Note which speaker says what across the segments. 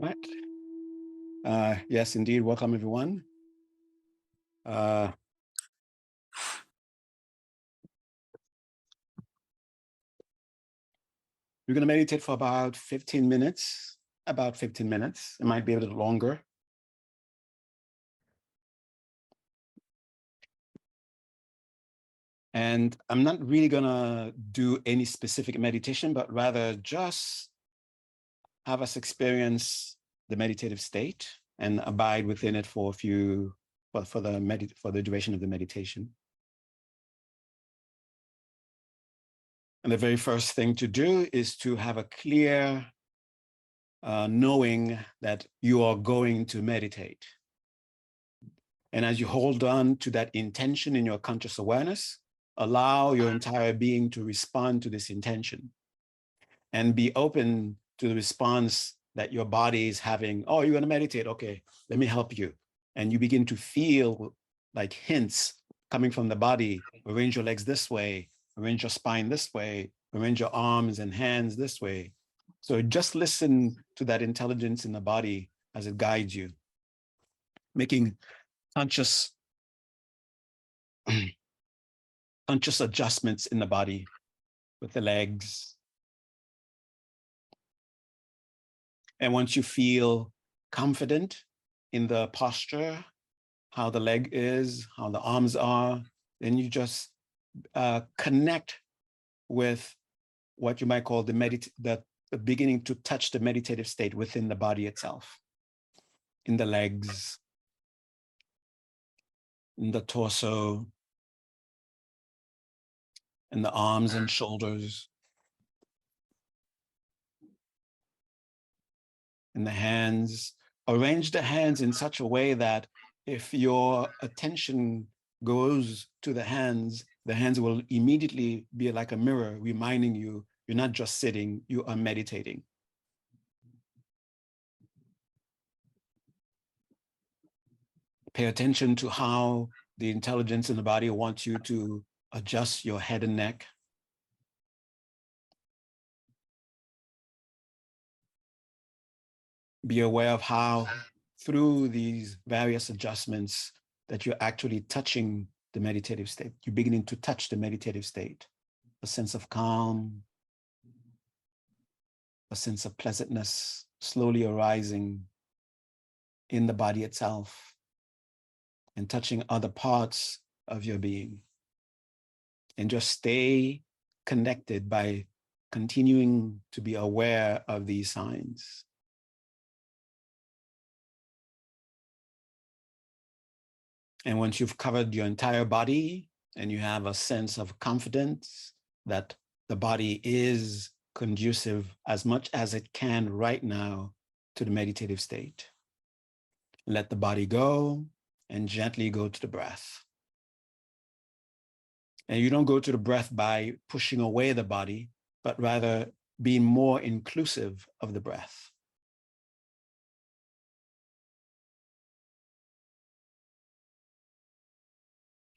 Speaker 1: Right. Yes, indeed. Welcome, everyone. We're going to meditate for about 15 minutes, about 15 minutes. It might be a little longer. And I'm not really going to do any specific meditation, but rather just have us experience the meditative state and abide within it for a few, well, for the duration of the meditation. And the very first thing to do is to have a clear knowing that you are going to meditate. And as you hold on to that intention in your conscious awareness, allow your entire being to respond to this intention and be open to the response that your body is having. Oh, you're going to meditate. Okay, let me help you. And you begin to feel like hints coming from the body. Arrange your legs this way, arrange your spine this way, arrange your arms and hands this way. So just listen to that intelligence in the body as it guides you, making conscious conscious adjustments in the body with the legs. And once you feel confident in the posture, how the leg is, how the arms are, then you just connect with what you might call the beginning to touch the meditative state within the body itself, in the legs, in the torso, in the arms and shoulders, in the hands. Arrange the hands in such a way that if your attention goes to the hands will immediately be like a mirror reminding you you're not just sitting, you are meditating. Pay attention to how the intelligence in the body wants you to adjust your head and neck. Be aware of how through these various adjustments that you're actually touching the meditative state. You're beginning to touch the meditative state, a sense of calm, a sense of pleasantness slowly arising in the body itself and touching other parts of your being. And just stay connected by continuing to be aware of these signs. And once you've covered your entire body and you have a sense of confidence that the body is conducive as much as it can right now to the meditative state, let the body go and gently go to the breath. And you don't go to the breath by pushing away the body, but rather being more inclusive of the breath.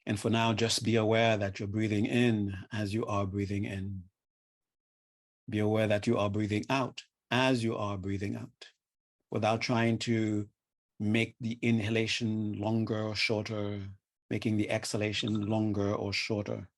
Speaker 1: And for now, just be aware that you're breathing in as you are breathing in. Be aware that you are breathing out as you are breathing out, without trying to make the inhalation longer or shorter, making the exhalation longer or shorter.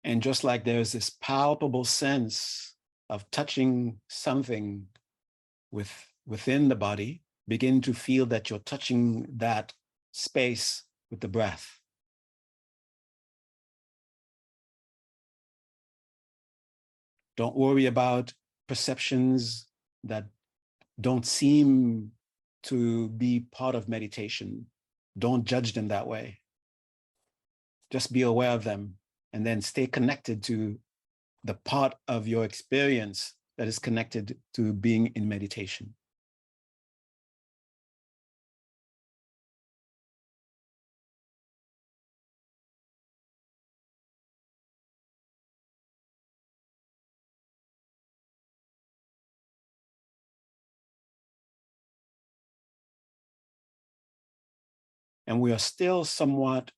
Speaker 1: And just like there's this palpable sense of touching something within the body, begin to feel that you're touching that space with the breath. Don't worry about perceptions that don't seem to be part of meditation. Don't judge them that way. Just be aware of them and then stay connected to the part of your experience that is connected to being in meditation. And we are still somewhat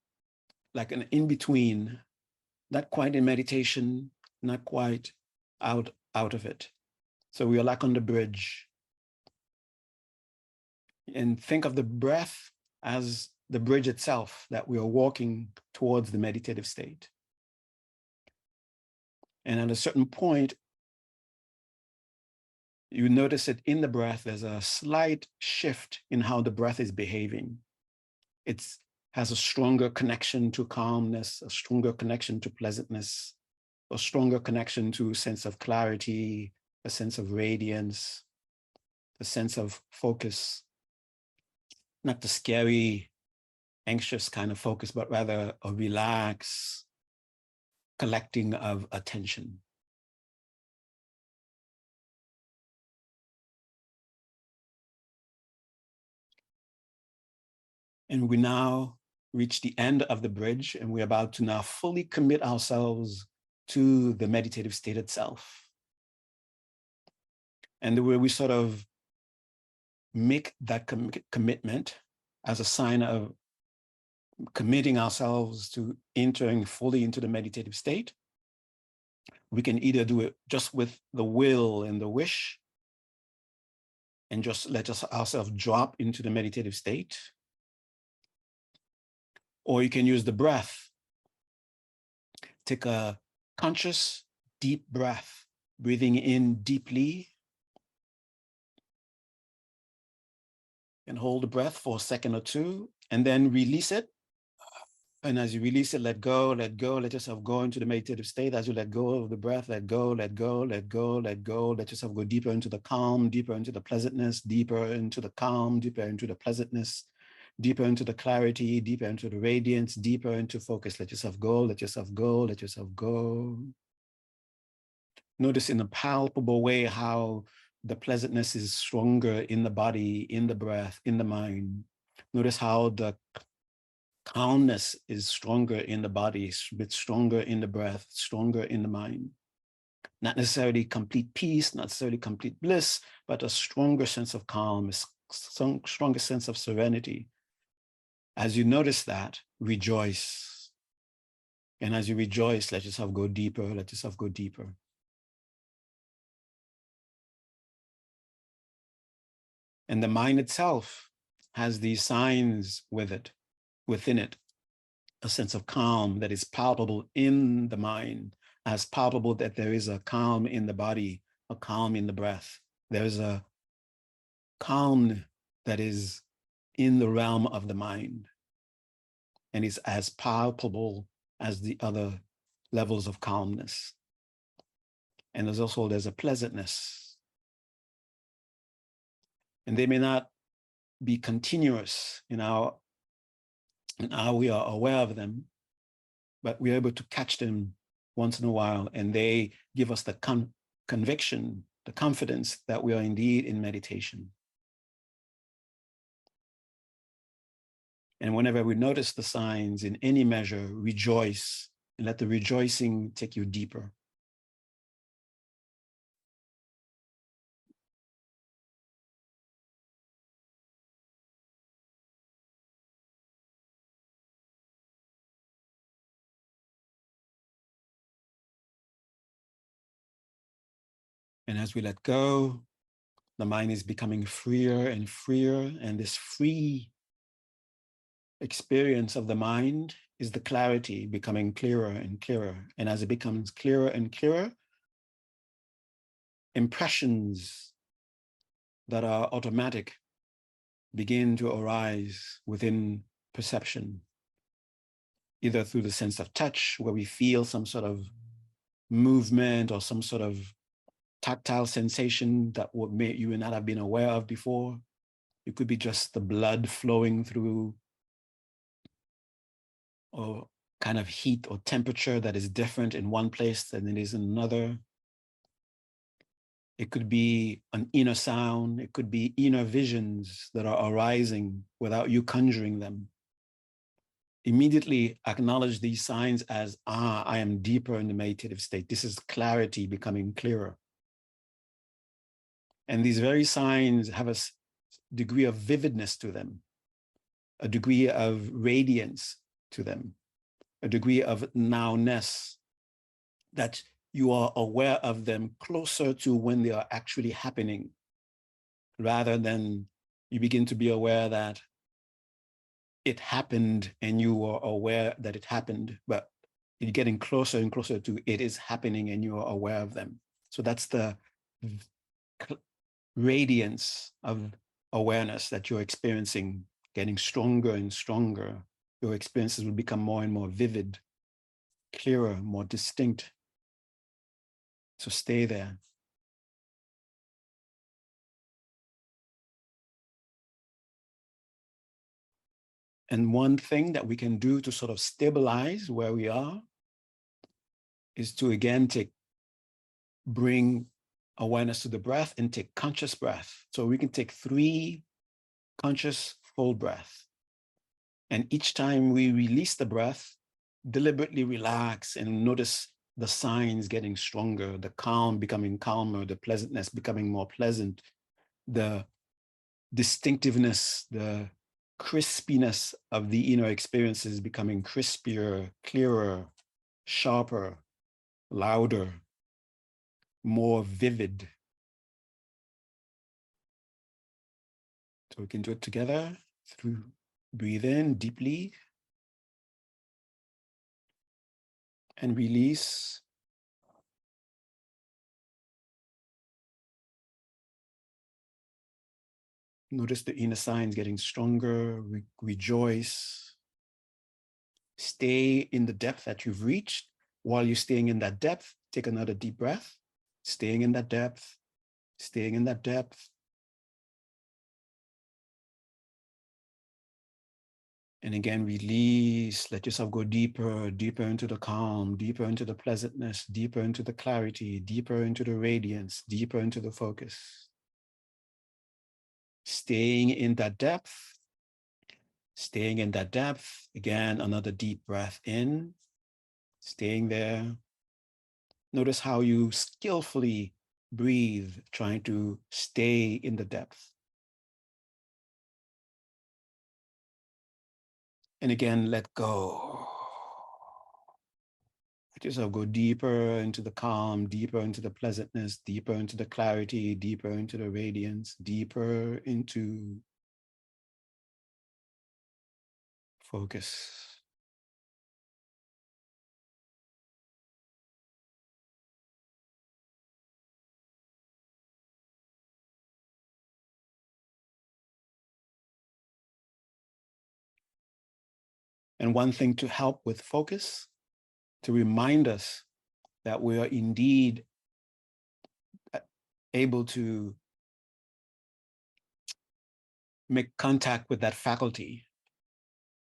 Speaker 1: like an in-between, not quite in meditation, not quite out of it. So we are like on the bridge. And think of the breath as the bridge itself that we are walking towards the meditative state. And at a certain point, you notice it in the breath, there's a slight shift in how the breath is behaving. It has a stronger connection to calmness, a stronger connection to pleasantness, a stronger connection to a sense of clarity, a sense of radiance, a sense of focus, not the scary, anxious kind of focus, but rather a relaxed collecting of attention. And we now reach the end of the bridge, and we're about to now fully commit ourselves to the meditative state itself. And the way we sort of make that commitment as a sign of committing ourselves to entering fully into the meditative state, we can either do it just with the will and the wish, and just let ourselves drop into the meditative state, or you can use the breath. Take a conscious, deep breath, breathing in deeply, and hold the breath for a second or two, and then release it. And as you release it, let go, let yourself go into the meditative state. As you let go of the breath, let go, let yourself go deeper into the calm, deeper into the pleasantness, deeper into the calm, deeper into the pleasantness, deeper into the clarity, deeper into the radiance, deeper into focus. Let yourself go, let yourself go, let yourself go. Notice in a palpable way how the pleasantness is stronger in the body, in the breath, in the mind. Notice how the calmness is stronger in the body, a bit stronger in the breath, stronger in the mind. Not necessarily complete peace, not necessarily complete bliss, but a stronger sense of calm, a stronger sense of serenity. As you notice that, rejoice. And as you rejoice, let yourself go deeper, let yourself go deeper. And the mind itself has these signs within it, a sense of calm that is palpable in the mind, as palpable that there is a calm in the body, a calm in the breath. There's a calm that is in the realm of the mind and is as palpable as the other levels of calmness. And there's a pleasantness. And they may not be continuous in how we are aware of them, but we're able to catch them once in a while, and they give us the conviction, the confidence that we are indeed in meditation. And whenever we notice the signs in any measure, rejoice, and let the rejoicing take you deeper. And as we let go, the mind is becoming freer and freer, and this free experience of the mind is the clarity becoming clearer and clearer. And as it becomes clearer and clearer, impressions that are automatic begin to arise within perception, either through the sense of touch, where we feel some sort of movement or some sort of tactile sensation that you would not have been aware of before. It could be just the blood flowing through, or kind of heat or temperature that is different in one place than it is in another. It could be an inner sound. It could be inner visions that are arising without you conjuring them. Immediately acknowledge these signs as, I am deeper in the meditative state. This is clarity becoming clearer. And these very signs have a degree of vividness to them. a degree of radiance to them, a degree of nowness, that you are aware of them closer to when they are actually happening, rather than you begin to be aware that it happened and you are aware that it happened, but you're getting closer and closer to it is happening and you are aware of them. So that's the radiance of awareness that you're experiencing, getting stronger and stronger. Your experiences will become more and more vivid, clearer, more distinct. So stay there. And one thing that we can do to sort of stabilize where we are is to, again, bring awareness to the breath and take conscious breath. So we can take 3 conscious full breath. And each time we release the breath, deliberately relax and notice the signs getting stronger, the calm becoming calmer, the pleasantness becoming more pleasant, the distinctiveness, the crispiness of the inner experiences becoming crispier, clearer, sharper, louder, more vivid. So we can do it together through breathe in deeply and release. Notice the inner signs getting stronger, rejoice. Stay in the depth that you've reached. While you're staying in that depth, take another deep breath, staying in that depth, staying in that depth. And again, release, let yourself go deeper, deeper into the calm, deeper into the pleasantness, deeper into the clarity, deeper into the radiance, deeper into the focus. Staying in that depth, staying in that depth. Again, another deep breath in, staying there. Notice how you skillfully breathe, trying to stay in the depth. And again, let go. Let yourself go deeper into the calm, deeper into the pleasantness, deeper into the clarity, deeper into the radiance, deeper into focus. And one thing to help with focus, to remind us that we are indeed able to make contact with that faculty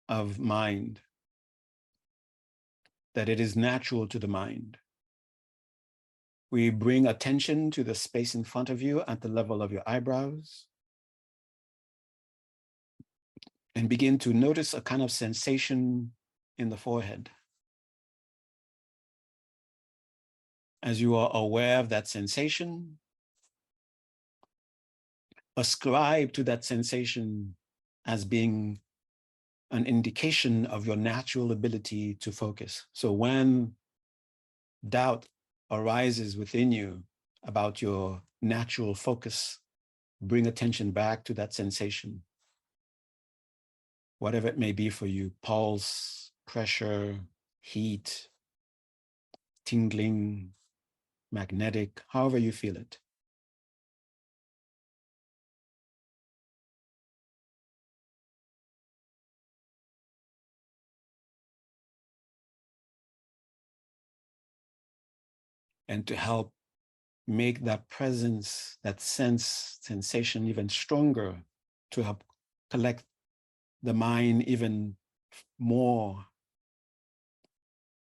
Speaker 1: of mind, that it is natural to the mind. We bring attention to the space in front of you at the level of your eyebrows and begin to notice a kind of sensation in the forehead. As you are aware of that sensation, ascribe to that sensation as being an indication of your natural ability to focus. So when doubt arises within you about your natural focus, bring attention back to that sensation, whatever it may be for you: pulse, pressure, heat, tingling, magnetic, however you feel it. And to help make that presence, that sensation even stronger, to help collect the mind even more,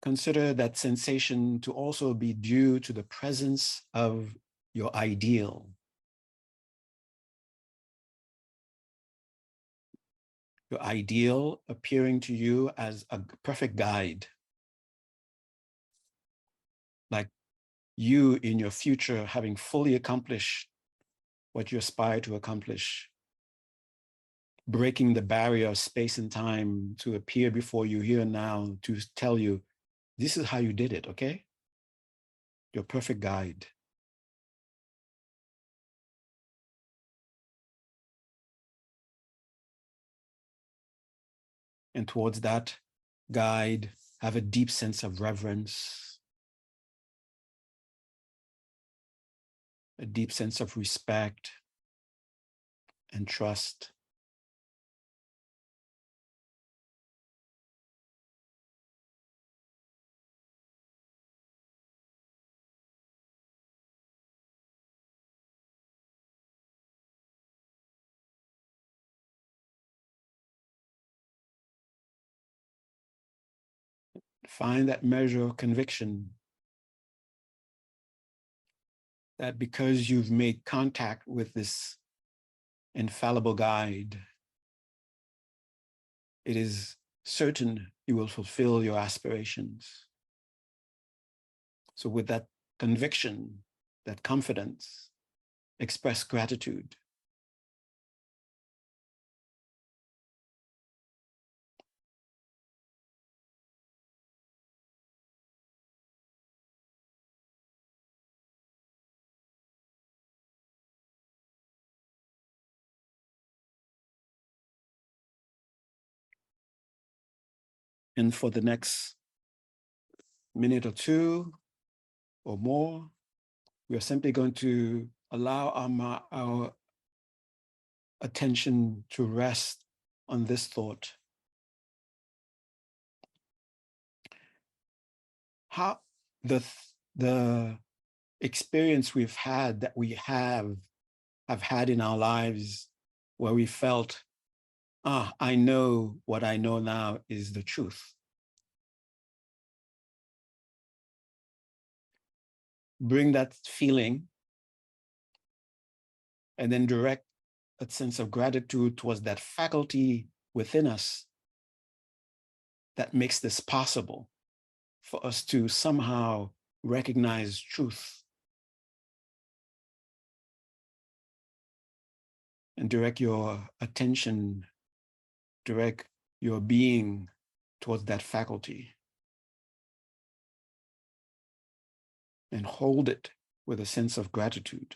Speaker 1: consider that sensation to also be due to the presence of your ideal. Your ideal appearing to you as a perfect guide, like you in your future having fully accomplished what you aspire to accomplish, breaking the barrier of space and time to appear before you here now to tell you, this is how you did it, okay? Your perfect guide. And towards that guide, have a deep sense of reverence, a deep sense of respect and trust. Find that measure of conviction that because you've made contact with this infallible guide, it is certain you will fulfill your aspirations. So with that conviction, that confidence, express gratitude. And for the next minute or two or more, we are simply going to allow our attention to rest on this thought. How the experience we've had, that we have had in our lives, where we felt, I know what I know now is the truth. Bring that feeling and then direct a sense of gratitude towards that faculty within us that makes this possible for us to somehow recognize truth, and direct your attention, direct your being towards that faculty, and hold it with a sense of gratitude.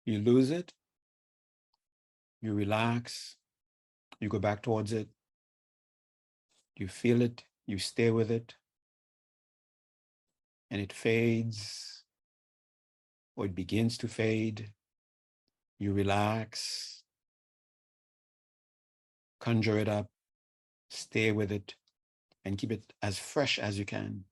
Speaker 1: You lose it, you relax, you go back towards it, you feel it, you stay with it, and it fades, or it begins to fade. You relax, conjure it up, stay with it, and keep it as fresh as you can.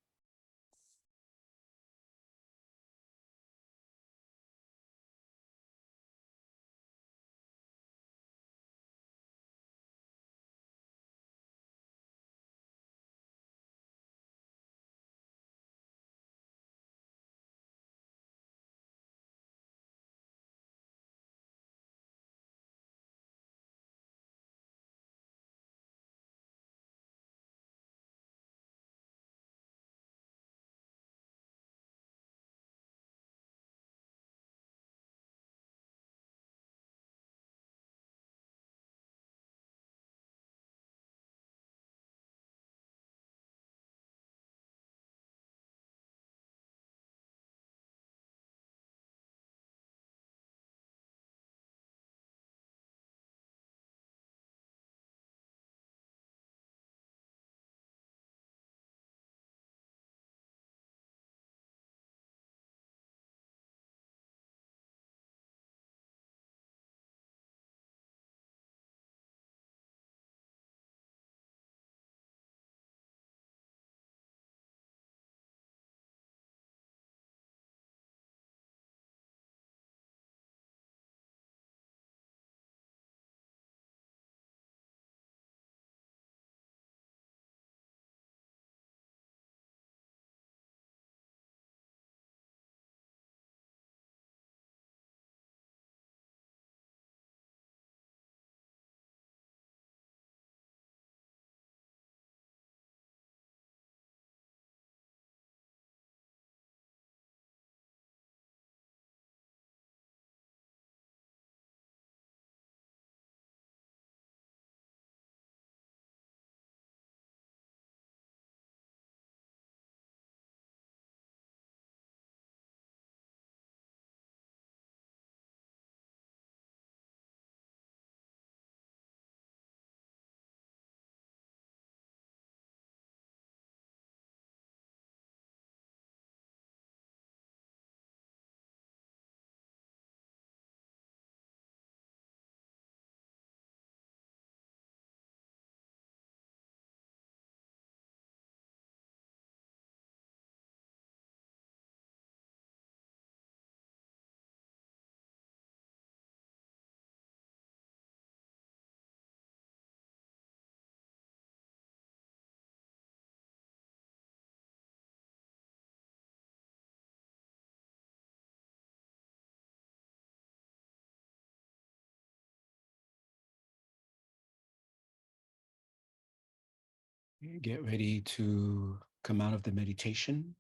Speaker 1: Get ready to come out of the meditation.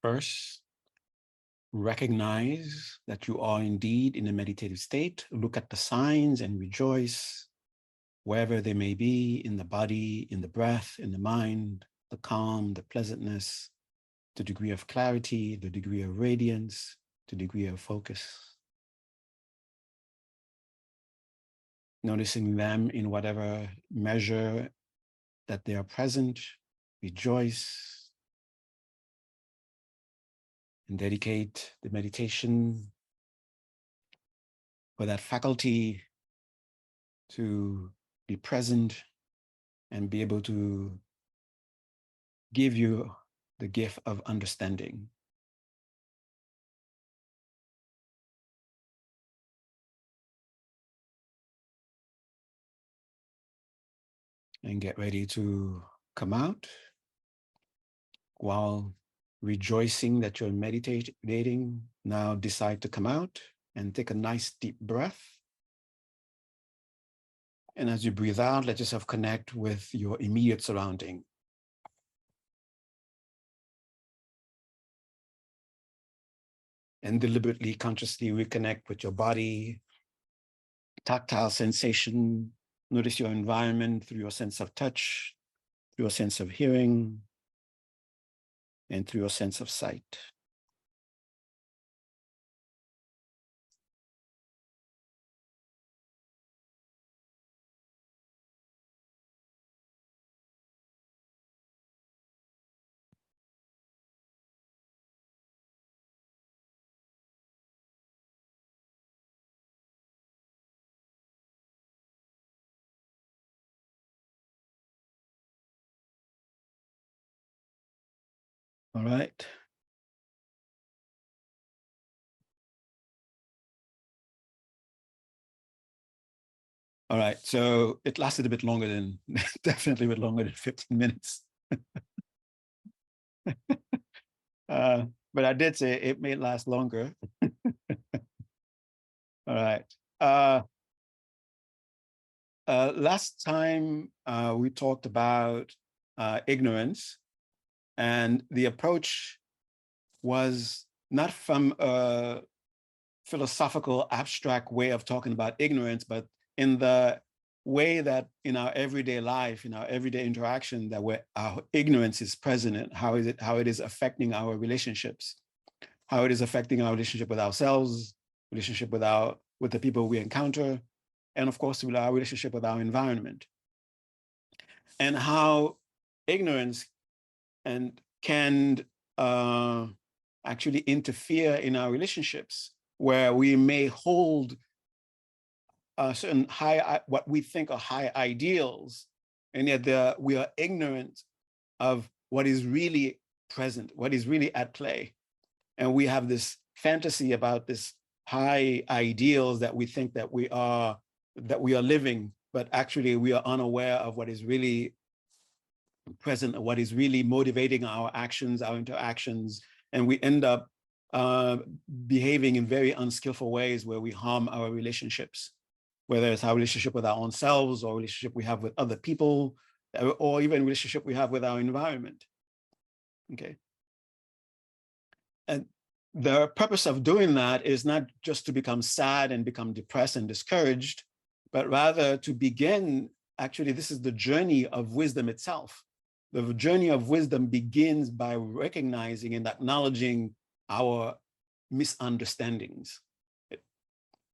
Speaker 1: First, recognize that you are indeed in a meditative state. Look at the signs and rejoice wherever they may be, in the body, in the breath, in the mind, the calm, the pleasantness, the degree of clarity, the degree of radiance, the degree of focus. Noticing them in whatever measure that they are present, rejoice, and dedicate the meditation for that faculty to be present and be able to give you the gift of understanding. And get ready to come out while rejoicing that you're meditating. Now decide to come out and take a nice deep breath. And as you breathe out, let yourself connect with your immediate surrounding. And deliberately, consciously reconnect with your body, tactile sensation. Notice your environment through your sense of touch, through your sense of hearing, and through your sense of sight. All right. All right, so it lasted a bit longer than, definitely a bit longer than 15 minutes. But I did say it may last longer. All right. Last time we talked about ignorance, and the approach was not from a philosophical, abstract way of talking about ignorance, but in the way that in our everyday life, in our everyday interaction, that our ignorance is present, and how it is affecting our relationships, how it is affecting our relationship with ourselves, relationship with the people we encounter, and of course, with our relationship with our environment, and how ignorance can actually interfere in our relationships, where we may hold certain what we think are high ideals, and yet we are ignorant of what is really present, what is really at play. And we have this fantasy about this high ideals that we think that we are living, but actually we are unaware of what is really present, what is really motivating our actions, our interactions, and we end up behaving in very unskillful ways where we harm our relationships, whether it's our relationship with our own selves or relationship we have with other people, or even relationship we have with our environment. Okay. And the purpose of doing that is not just to become sad and become depressed and discouraged, but rather to begin, actually, this is the journey of wisdom itself. The journey of wisdom begins by recognizing and acknowledging our misunderstandings.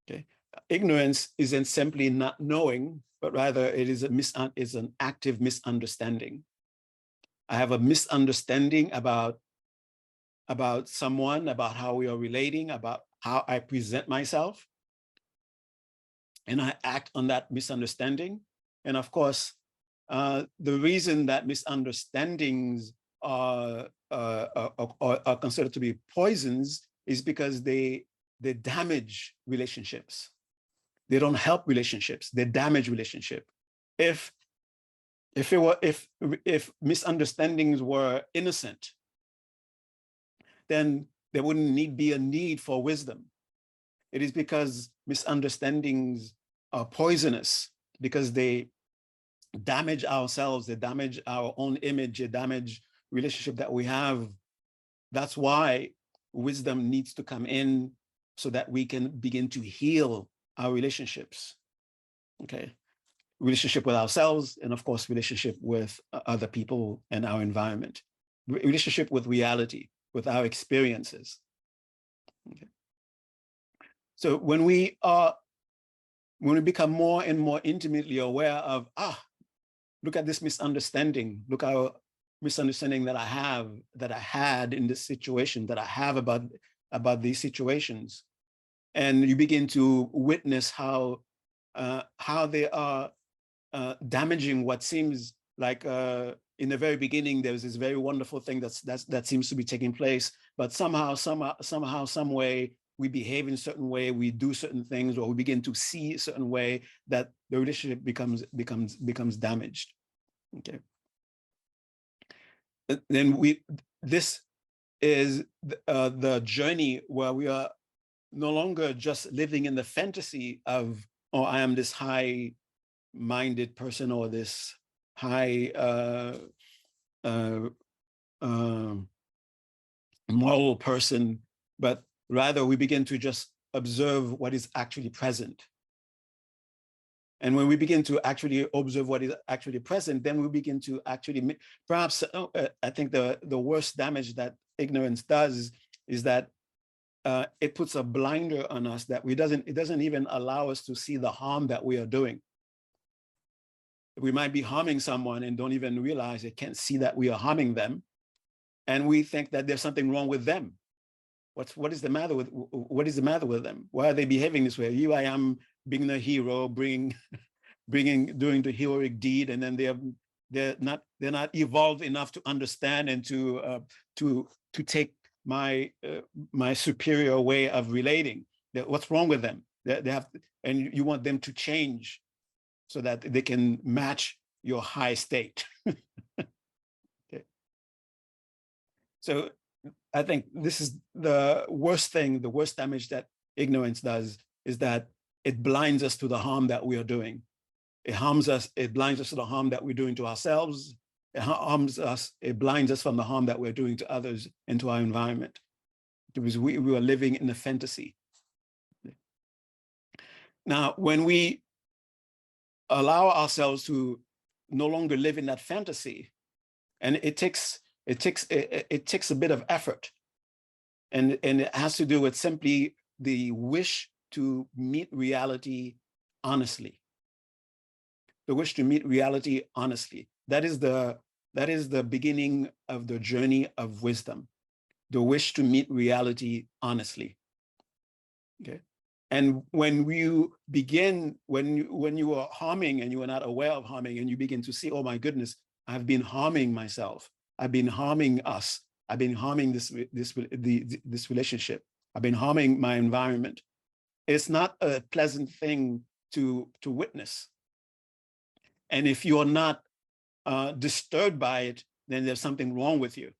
Speaker 1: Okay. Ignorance isn't simply not knowing, but rather it is an active misunderstanding. I have a misunderstanding about someone, about how we are relating, about how I present myself, and I act on that misunderstanding. And of course, the reason that misunderstandings are considered to be poisons is because they damage relationships. They don't help relationships. They damage relationship. If misunderstandings were innocent, then there wouldn't be a need for wisdom. It is because misunderstandings are poisonous, because they damage ourselves, they damage our own image, they damage relationship that we have. That's why wisdom needs to come in so that we can begin to heal our relationships. Okay. Relationship with ourselves, and of course, relationship with other people and our environment. Relationship with reality, with our experiences. Okay. So when we become more and more intimately aware of, look at this misunderstanding, look at misunderstanding that I had in this situation, that I have about these situations, and you begin to witness how they are damaging what seems like in the very beginning there was this very wonderful thing that seems to be taking place, but somehow, some way, we behave in a certain way, we do certain things, or we begin to see a certain way that the relationship becomes damaged. Okay. Then this is the journey where we are no longer just living in the fantasy of, oh, I am this high-minded person or this high moral person, but rather we begin to just observe what is actually present. And when we begin to actually observe what is actually present, then we begin to actually, perhaps, I think the worst damage that ignorance does is that it puts a blinder on us that it doesn't even allow us to see the harm that we are doing. We might be harming someone and don't even realize, they can't see that we are harming them. And we think that there's something wrong with them. What is the matter with them? Why are they behaving this way? Here I am being the hero, doing the heroic deed, and then they're not evolved enough to understand and to take my superior way of relating. What's wrong with them? They have, and you want them to change so that they can match your high state. Okay. So I think this is the worst thing, the worst damage that ignorance does, is that it blinds us to the harm that we are doing. It harms us, it blinds us to the harm that we're doing to ourselves. It harms us, it blinds us from the harm that we're doing to others and to our environment. Because we are living in a fantasy. Now, when we allow ourselves to no longer live in that fantasy, and it takes a bit of effort, and it has to do with simply the wish to meet reality honestly. The wish to meet reality honestly. That is the beginning of the journey of wisdom. The wish to meet reality honestly. Okay. And when you begin, when you are harming and you are not aware of harming, and you begin to see, oh my goodness, I've been harming myself. I've been harming us. I've been harming this relationship. I've been harming my environment. It's not a pleasant thing to witness. And if you're not disturbed by it, then there's something wrong with you.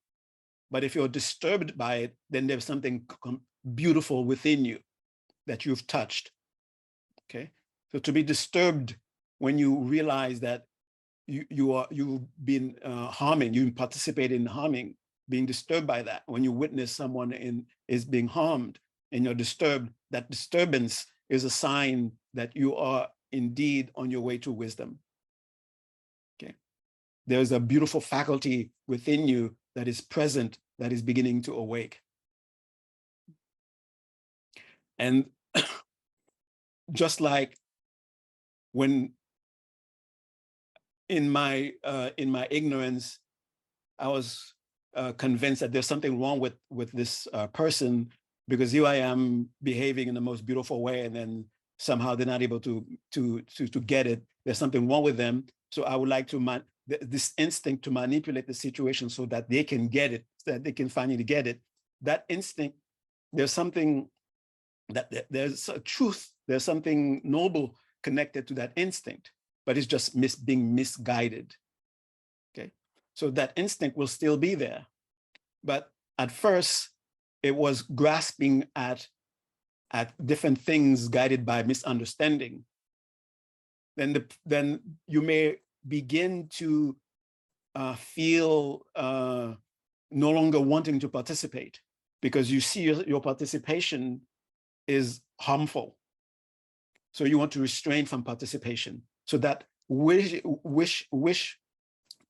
Speaker 1: But if you're disturbed by it, then there's something beautiful within you that you've touched. Okay. So to be disturbed when you realize that you've been harming, you participate in harming, being disturbed by that. When you witness someone is being harmed and you're disturbed, that disturbance is a sign that you are indeed on your way to wisdom. Okay. There's a beautiful faculty within you that is present, that is beginning to awake. And just like when in my ignorance, I was convinced that there's something wrong with this person, because here I am behaving in the most beautiful way, and then somehow they're not able to get it. There's something wrong with them. So I would like to this instinct to manipulate the situation so that they can get it, so that they can finally get it. That instinct, there's something there's a truth, there's something noble connected to that instinct, but it's just being misguided. Okay, so that instinct will still be there, but at first it was grasping at different things guided by misunderstanding. Then you may begin to feel no longer wanting to participate because you see your participation is harmful. So you want to restrain from participation. So that wish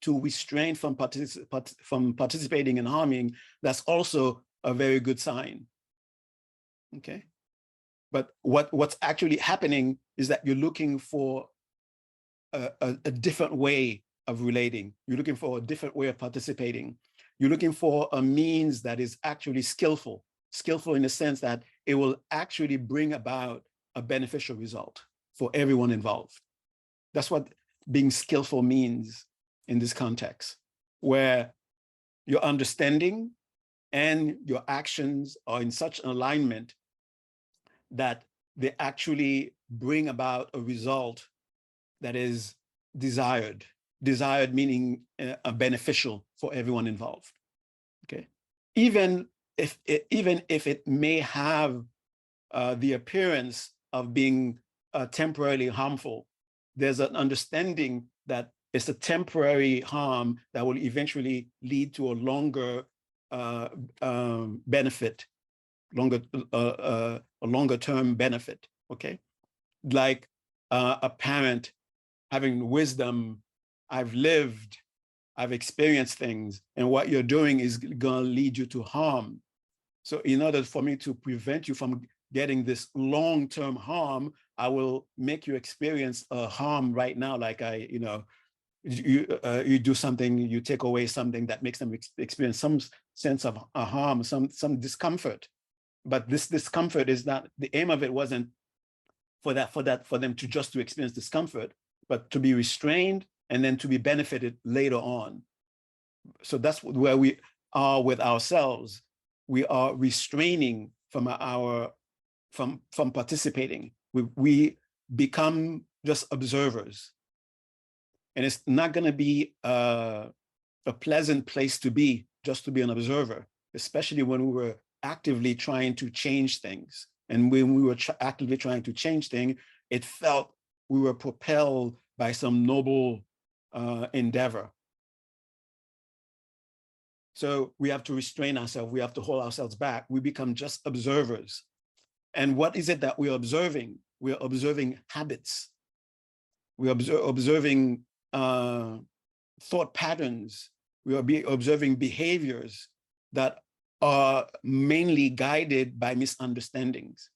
Speaker 1: to restrain from participating and harming, that's also a very good sign. Okay. But what's actually happening is that you're looking for a different way of relating. You're looking for a different way of participating. You're looking for a means that is actually skillful in the sense that it will actually bring about a beneficial result for everyone involved. That's what being skillful means in this context, where your understanding and your actions are in such an alignment that they actually bring about a result that is desired meaning beneficial for everyone involved. Okay, even if it may have the appearance of being temporarily harmful, there's an understanding that it's a temporary harm that will eventually lead to a longer benefit, a longer term benefit. Okay, like a parent having wisdom. I've lived, I've experienced things, and what you're doing is going to lead you to harm. So in order for me to prevent you from getting this long-term harm, I will make you experience a harm right now. Like you do something, you take away something that makes them experience some sense of a harm, some discomfort. But this discomfort is not, the aim of it wasn't for them to just to experience discomfort, but to be restrained and then to be benefited later on. So that's where we are with ourselves. We are restraining from participating. We become just observers. And it's not going to be a pleasant place to be, just to be an observer, especially when we were actively trying to change things. And when we were actively trying to change things, it felt we were propelled by some noble endeavor. So we have to restrain ourselves. We have to hold ourselves back. We become just observers. And what is it that we're observing? We're observing habits. We're observing thought patterns. We are observing behaviors that are mainly guided by misunderstandings.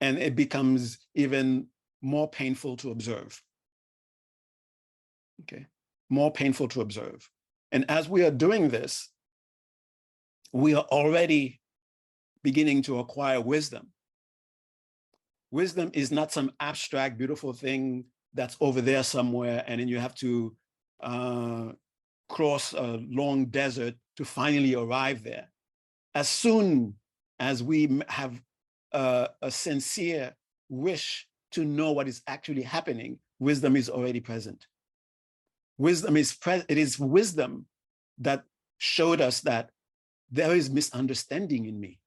Speaker 1: And it becomes even more painful to observe. Okay, more painful to observe. And as we are doing this, we are already beginning to acquire wisdom. Wisdom is not some abstract, beautiful thing that's over there somewhere, and then you have to cross a long desert to finally arrive there. As soon as we have a sincere wish to know what is actually happening, wisdom is already present. Wisdom is it is wisdom that showed us that there is misunderstanding in me.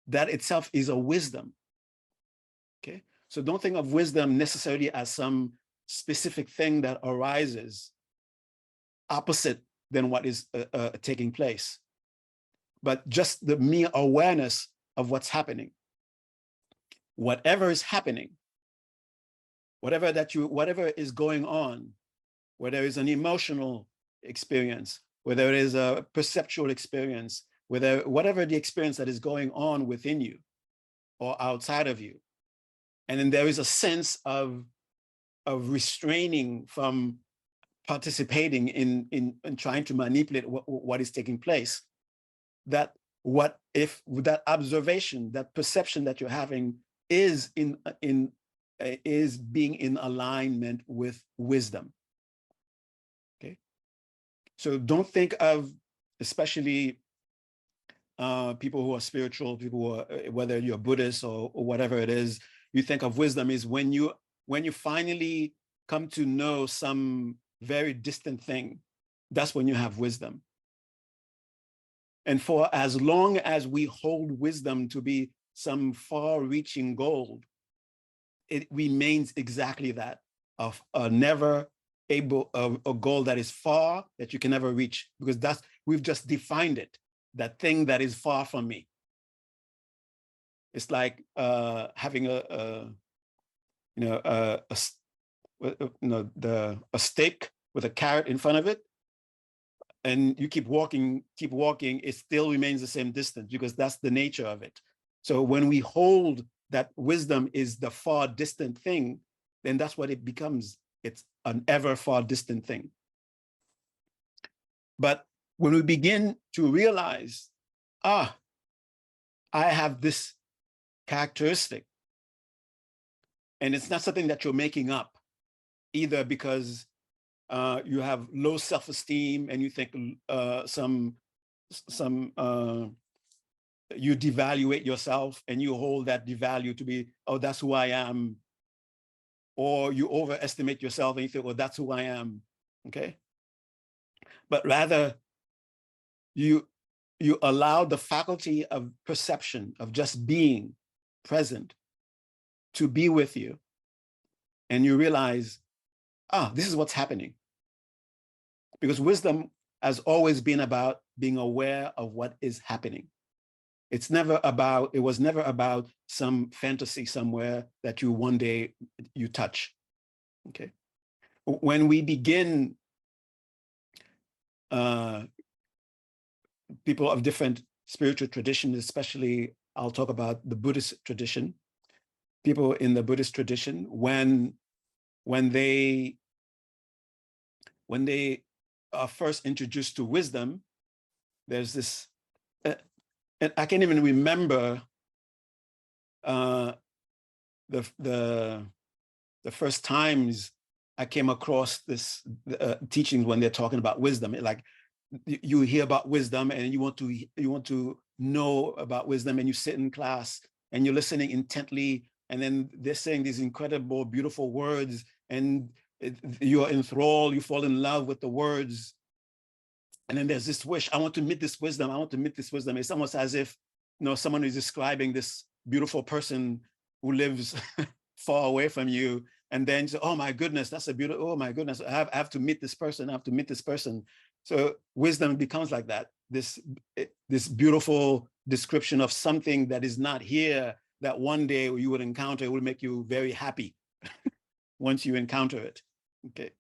Speaker 1: That itself is a wisdom. Okay, so don't think of wisdom necessarily as some specific thing that arises opposite than what is taking place, but just the mere awareness of what's happening. Whatever is happening, whatever is going on, whether it's an emotional experience, whether it is a perceptual experience, whatever the experience that is going on within you or outside of you. And then there is a sense of restraining from participating in trying to manipulate what is taking place. That what if that observation, that perception that you're having is being in alignment with wisdom. Okay, so don't think of, especially people who are spiritual, people who are, whether you're Buddhist or whatever it is, you think of wisdom is when you finally come to know some very distant thing. That's when you have wisdom. And for as long as we hold wisdom to be some far-reaching goal, it remains exactly that, of a never a goal that is far, that you can never reach, because we've just defined it, that thing that is far from me. It's like having a steak with a carrot in front of it, and you keep walking, it still remains the same distance, because that's the nature of it. So when we hold that wisdom is the far distant thing, then that's what it becomes. It's an ever far distant thing. But when we begin to realize, I have this characteristic, and it's not something that you're making up, either because you have low self-esteem and you think you devaluate yourself and you hold that devalue to be, oh, that's who I am. Or you overestimate yourself and you think, well, that's who I am, okay? But rather, you allow the faculty of perception, of just being present, to be with you. And you realize, this is what's happening. Because wisdom has always been about being aware of what is happening. It was never about some fantasy somewhere that you one day you touch, okay? When we begin, people of different spiritual traditions, especially I'll talk about the Buddhist tradition, people in the Buddhist tradition, when they are first introduced to wisdom, there's this, and I can't even remember the first times I came across this teachings when they're talking about wisdom. Like, you hear about wisdom and you want to know about wisdom, and you sit in class and you're listening intently, and then they're saying these incredible, beautiful words, and you're enthralled, you fall in love with the words. And then there's this wish, I want to meet this wisdom, I want to meet this wisdom. It's almost as if, someone is describing this beautiful person who lives far away from you, and then you say, oh my goodness, that's a beautiful, oh my goodness, I have to meet this person, I have to meet this person. So wisdom becomes like that, this beautiful description of something that is not here, that one day you would encounter. It will make you very happy once you encounter it, okay?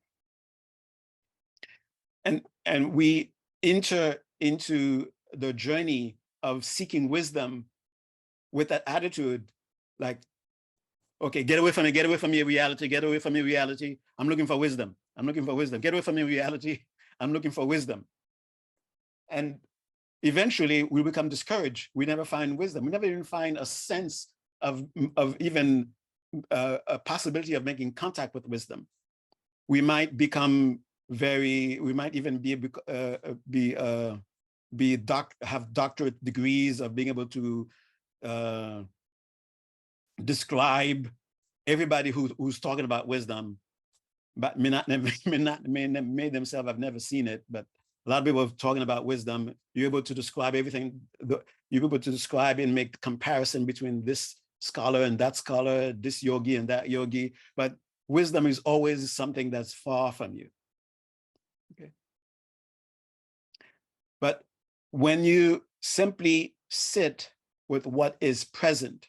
Speaker 1: And we enter into the journey of seeking wisdom with that attitude, like, okay, get away from me, reality, get away from me, reality. I'm looking for wisdom. Get away from me, reality. I'm looking for wisdom. And eventually we become discouraged. We never find wisdom. We never even find a sense of even a possibility of making contact with wisdom. We might become we might even have doctorate degrees of being able to describe everybody who's talking about wisdom, but may themselves have never seen it. But a lot of people are talking about wisdom. You're able to describe everything. You're able to describe and make comparison between this scholar and that scholar, this yogi and that yogi. But wisdom is always something that's far from you. Okay. But when you simply sit with what is present,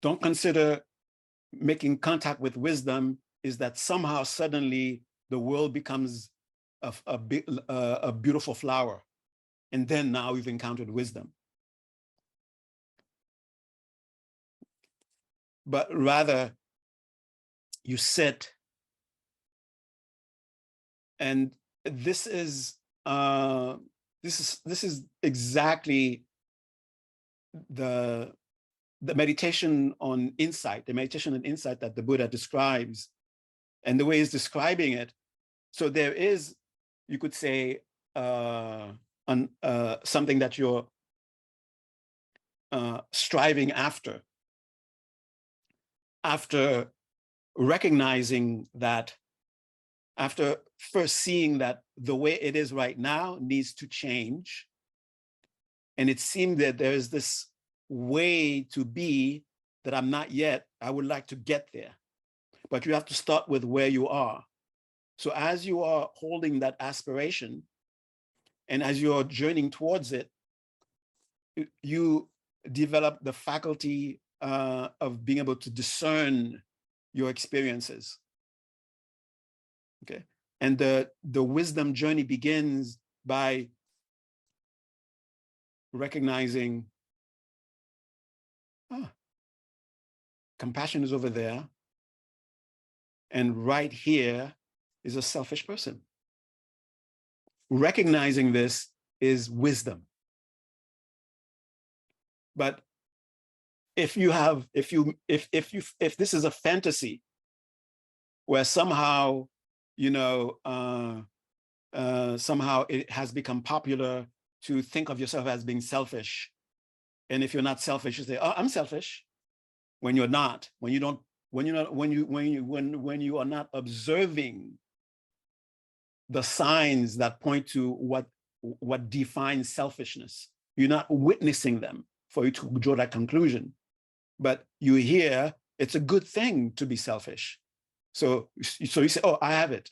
Speaker 1: don't consider making contact with wisdom is that somehow suddenly the world becomes a beautiful flower, and then now you've encountered wisdom. But rather, you sit, and this is exactly the meditation on insight, that the Buddha describes, and the way he's describing it. So there is, you could say, something that you're striving after recognizing that, after first seeing that the way it is right now needs to change. And it seemed that there's this way to be that I'm not yet, I would like to get there. but you have to start with where you are. So as you are holding that aspiration, and as you're journeying towards it, you develop the faculty of being able to discern your experiences. Okay, and the wisdom journey begins by recognizing, compassion is over there, and right here is a selfish person. Recognizing this is wisdom. But if this is a fantasy where somehow, somehow it has become popular to think of yourself as being selfish, and if you're not selfish, you say, "Oh, I'm selfish," when you're not, when you are not observing the signs that point to what defines selfishness. You're not witnessing them for you to draw that conclusion. But you hear it's a good thing to be selfish. So you say, "Oh, I have it,"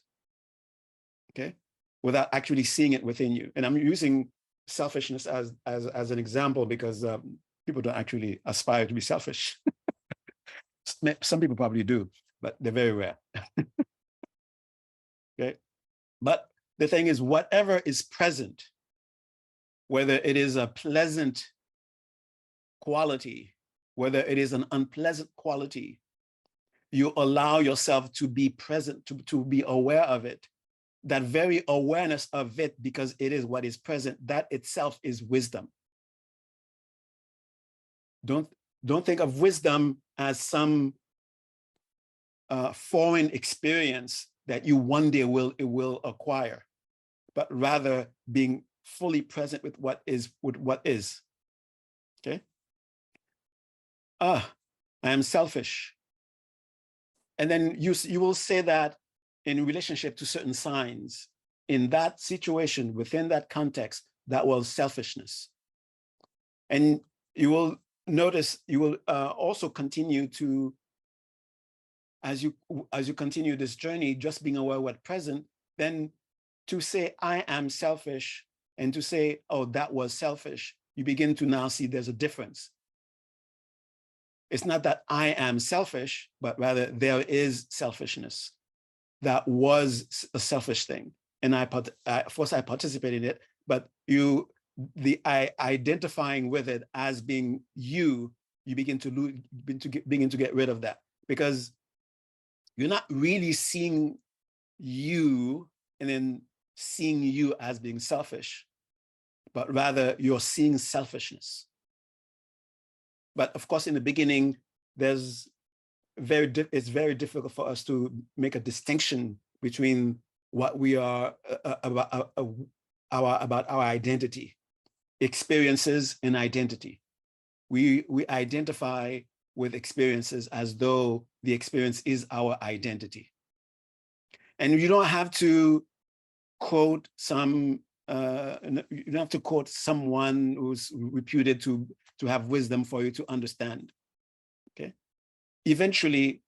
Speaker 1: okay, without actually seeing it within you. And I'm using selfishness as an example because people don't actually aspire to be selfish. Some people probably do, but they're very rare. Okay, but the thing is, whatever is present, whether it is a pleasant quality, whether it is an unpleasant quality, you allow yourself to be present, to be aware of it. That very awareness of it, because it is what is present, that itself is wisdom. Don't think of wisdom as some foreign experience that you one day will acquire, but rather being fully present with what is. Okay. I am selfish. And then you will say that in relationship to certain signs. In that situation, within that context, that was selfishness. And you will notice, you will also continue to, as you continue this journey, just being aware of what's present, then to say, "I am selfish," and to say, "Oh, that was selfish," you begin to now see there's a difference. It's not that I am selfish, but rather there is selfishness. That was a selfish thing. And of course I participated in it, but identifying with it as being you begin to get rid of that, because you're not really seeing you and then seeing you as being selfish, but rather you're seeing selfishness. But of course, in the beginning, it's very difficult for us to make a distinction between what we are about our identity, experiences and identity. We identify with experiences as though the experience is our identity. And you don't have to quote you don't have to quote someone who's reputed to have wisdom for you to understand. Okay. Eventually,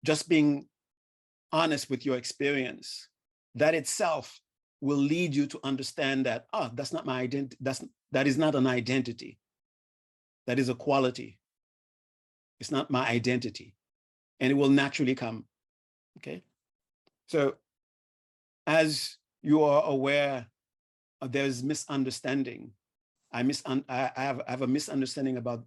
Speaker 1: just being honest with your experience, that itself will lead you to understand that, that's not my identity. That is not an identity. That is a quality. It's not my identity. And it will naturally come. Okay. So as you are aware, there's misunderstanding. I have a misunderstanding about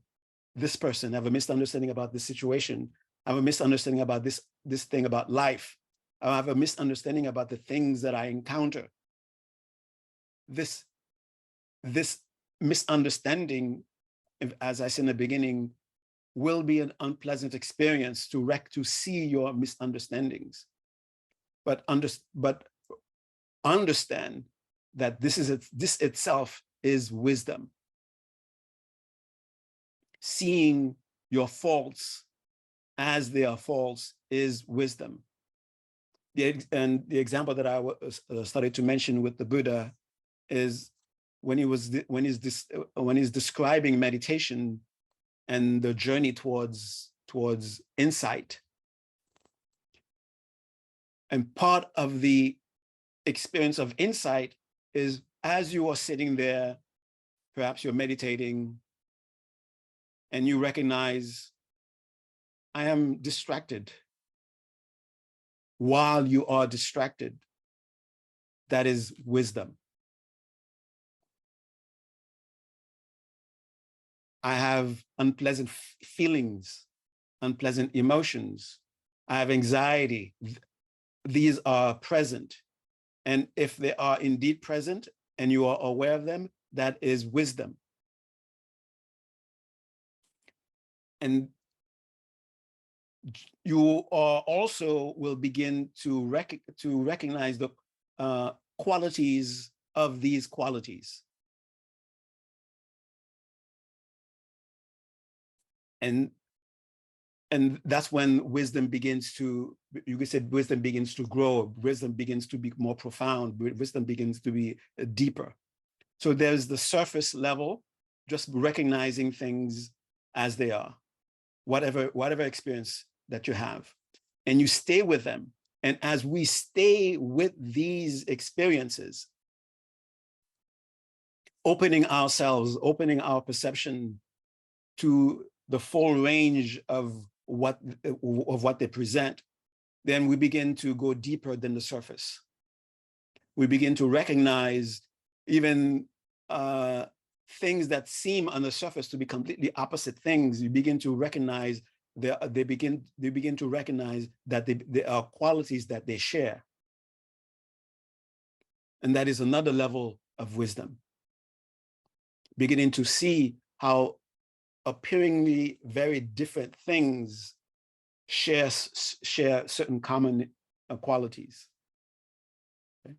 Speaker 1: this person. I have a misunderstanding about this situation. I have a misunderstanding about this thing about life. I have a misunderstanding about the things that I encounter. This misunderstanding, as I said in the beginning, will be an unpleasant experience to see your misunderstandings. But understand that this itself is wisdom. Seeing your faults as they are faults is wisdom. And the example that I started to mention with the Buddha is when he's describing meditation and the journey towards insight. And part of the experience of insight is as you are sitting there, perhaps you're meditating, and you recognize, I am distracted. While you are distracted, that is wisdom. I have unpleasant feelings, unpleasant emotions. I have anxiety. These are present. And if they are indeed present and you are aware of them, that is wisdom. And you are also will begin to recognize the qualities of these qualities. And that's when wisdom begins to, you could say wisdom begins to grow, wisdom begins to be more profound, wisdom begins to be deeper. So there's the surface level, just recognizing things as they are, whatever experience that you have, and you stay with them. And as we stay with these experiences, opening ourselves, opening our perception to the full range of what they present, then we begin to go deeper than the surface. We begin to recognize even things that seem on the surface to be completely opposite things. You begin to recognize they begin to recognize that there are qualities that they share. And that is another level of wisdom. Beginning to see how appearingly very different things share certain common qualities. Okay?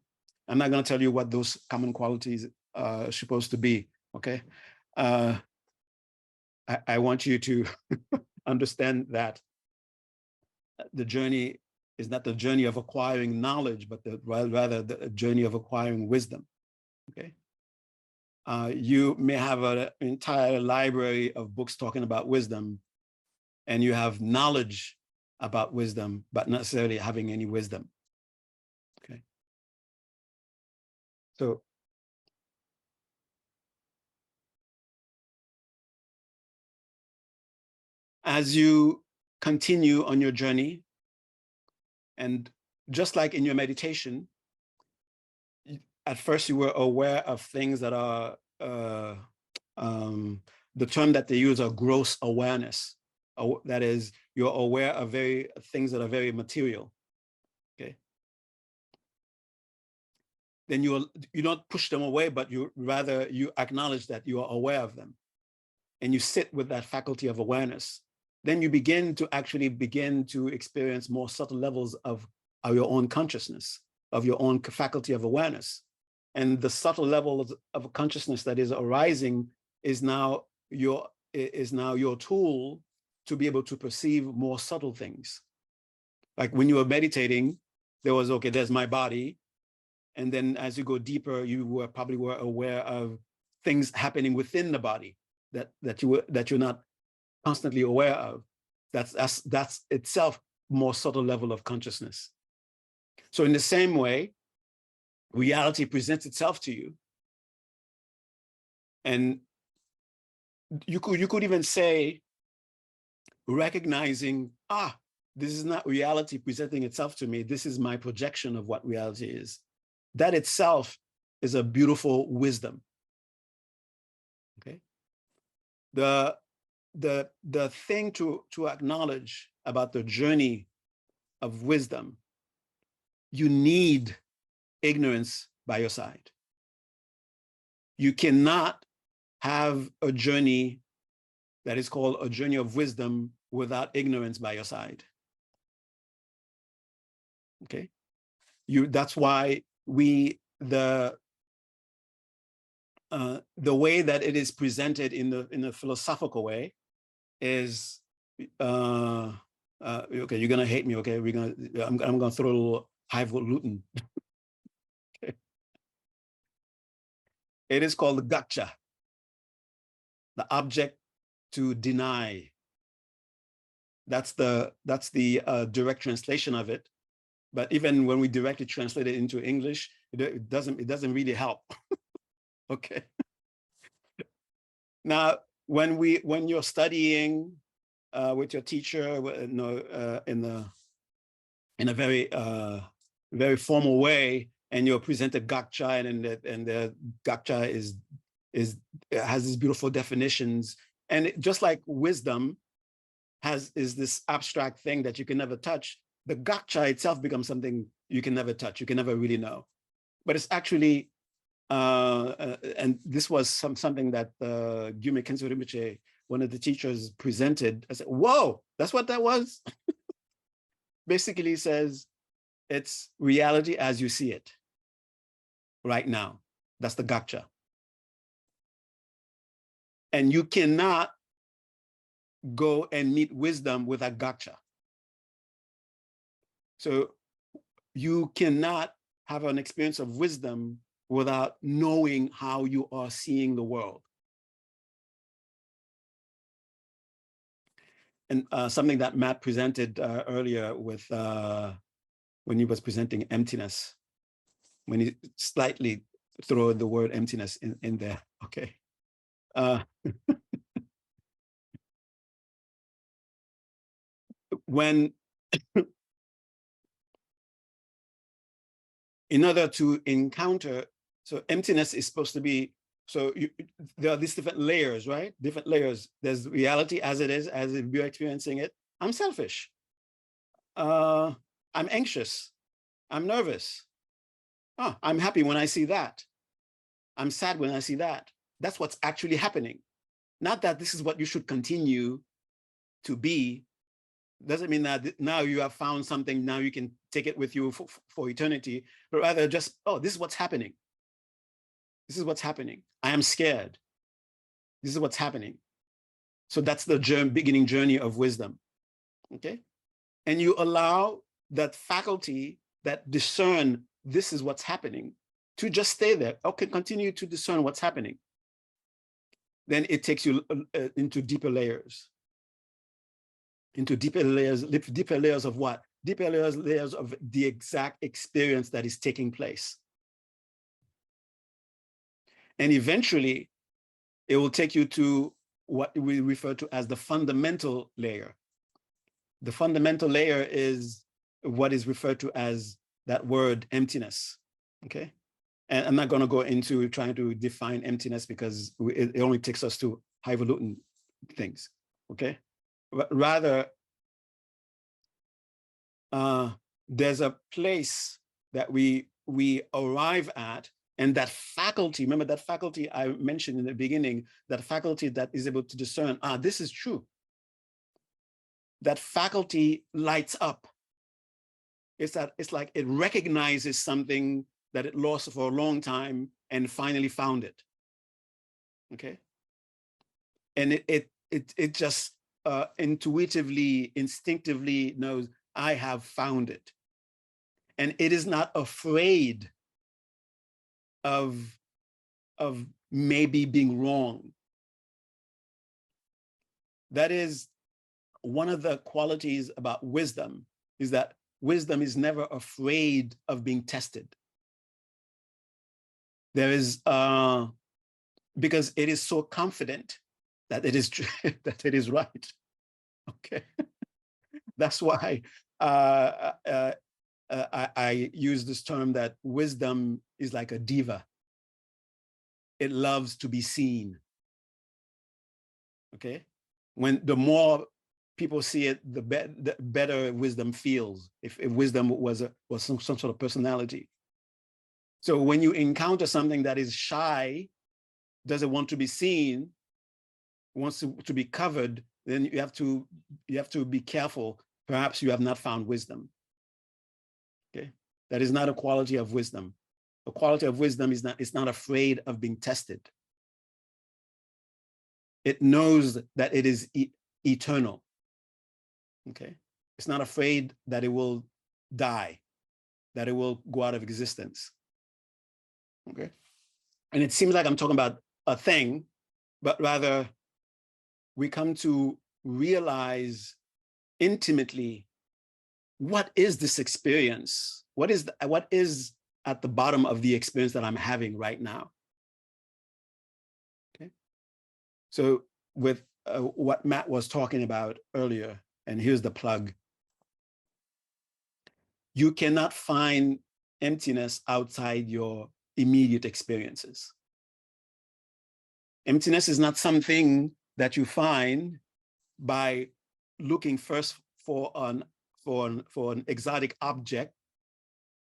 Speaker 1: I'm not going to tell you what those common qualities are supposed to be, okay? I want you to understand that the journey is not the journey of acquiring knowledge, but rather the journey of acquiring wisdom, okay? You may have an entire library of books talking about wisdom, and you have knowledge about wisdom, but not necessarily having any wisdom, okay? So as you continue on your journey, and just like in your meditation, at first you were aware of things that are, the term that they use are gross awareness. That is, you're aware of things that are very material, okay? Then you don't push them away, but you acknowledge that you are aware of them, and you sit with that faculty of awareness. Then you begin to experience more subtle levels of your own consciousness, of your own faculty of awareness. And the subtle level of consciousness that is arising is now your tool to be able to perceive more subtle things. Like when you were meditating, there's my body. And then as you go deeper, you probably were aware of things happening within the body that you're not constantly aware of. That's itself more subtle level of consciousness. So in the same way, reality presents itself to you. And you could even say, recognizing, this is not reality presenting itself to me. This is my projection of what reality is. That itself is a beautiful wisdom. Okay. The thing to acknowledge about the journey of wisdom, you need ignorance by your side. You cannot have a journey that is called a journey of wisdom without ignorance by your side. Okay, that's why the way that it is presented in the philosophical way is okay, you're gonna hate me, okay? I'm gonna throw a little highfalutin. Okay. It is called gotcha, the object to deny. That's the direct translation of it. But even when we directly translate it into English, it doesn't really help. Okay. Now, when you're studying with your teacher, in a very formal way, and you're presented Gakcha, and the Gakcha has these beautiful definitions, and just like wisdom is this abstract thing that you can never touch, the Gakcha itself becomes something you can never touch, you can never really know. But it's actually, and this was something that Gyume Khenso Rinpoche, one of the teachers, presented. I said, whoa, that's what that was? Basically says, it's reality as you see it right now. That's the Gakcha. And you cannot go and meet wisdom with a Gakcha. So you cannot have an experience of wisdom without knowing how you are seeing the world. And something that Matt presented earlier with when he was presenting emptiness, when he slightly threw the word emptiness in there, okay. When, in order to encounter, so emptiness is supposed to be, so there are these different layers, right? Different layers. There's reality as it is, as if you're experiencing it. I'm selfish. I'm anxious. I'm nervous. Oh, I'm happy when I see that. I'm sad when I see that. That's what's actually happening. Not that this is what you should continue to be. Doesn't mean that now you have found something, now you can take it with you for eternity, but rather just, oh, this is what's happening. This is what's happening. I am scared. This is what's happening. So that's the beginning journey of wisdom, okay? And you allow that faculty that discern this is what's happening to just stay there. Okay, continue to discern what's happening. Then it takes you into deeper layers. Into deeper layers of what? Deeper layers of the exact experience that is taking place. And eventually, it will take you to what we refer to as the fundamental layer. The fundamental layer is what is referred to as that word emptiness, okay? And I'm not gonna go into trying to define emptiness because it only takes us to highfalutin things, okay? Rather, there's a place that we arrive at, and that faculty, remember that faculty I mentioned in the beginning, that faculty that is able to discern, this is true. That faculty lights up. It's like it recognizes something that it lost for a long time and finally found it, okay? And it just intuitively, instinctively knows, I have found it. And it is not afraid of maybe being wrong. That is one of the qualities about wisdom, is that wisdom is never afraid of being tested. There is, because it is so confident that it is that it is right. Okay, that's why I use this term that wisdom is like a diva. It loves to be seen. Okay, when the more people see it, the better wisdom feels. If wisdom was some sort of personality. So when you encounter something that is shy, doesn't want to be seen, wants to be covered, then you have to be careful. Perhaps you have not found wisdom. Okay, that is not a quality of wisdom. The quality of wisdom is not, it's not afraid of being tested. It knows that it is eternal. Okay, it's not afraid that it will die, that it will go out of existence. Okay, and it seems like I'm talking about a thing, but rather we come to realize intimately what is this experience? What is at the bottom of the experience that I'm having right now? Okay. So with what Matt was talking about earlier, and here's the plug. You cannot find emptiness outside your immediate experiences. Emptiness is not something that you find by looking first for an exotic object.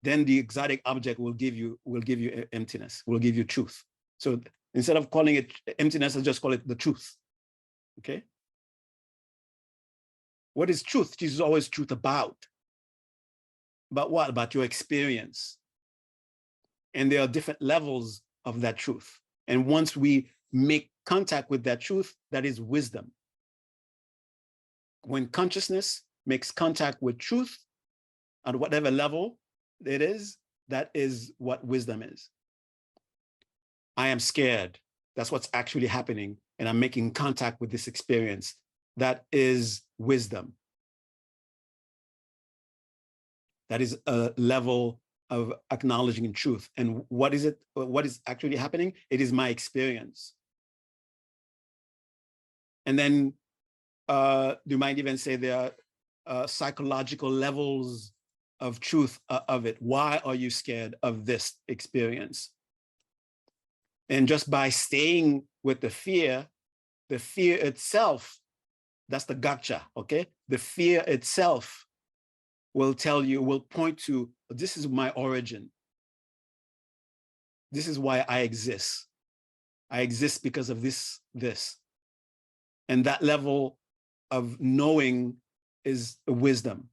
Speaker 1: Then the exotic object will give you emptiness, will give you truth. So instead of calling it emptiness, I'll just call it the truth. Okay. What is truth? This is always truth about. But what about your experience? And there are different levels of that truth. And once we make contact with that truth, that is wisdom. When consciousness makes contact with truth at whatever level it is, that is what wisdom is. I am scared. That's what's actually happening. And I'm making contact with this experience. That is wisdom. That is a level of acknowledging truth. And what is it? What is actually happening? It is my experience. And then you might even say there are psychological levels of truth of it. Why are you scared of this experience? And just by staying with the fear itself, that's the gotcha, okay? The fear itself will tell you, will point to, this is my origin. This is why I exist. I exist because of this. And that level of knowing is wisdom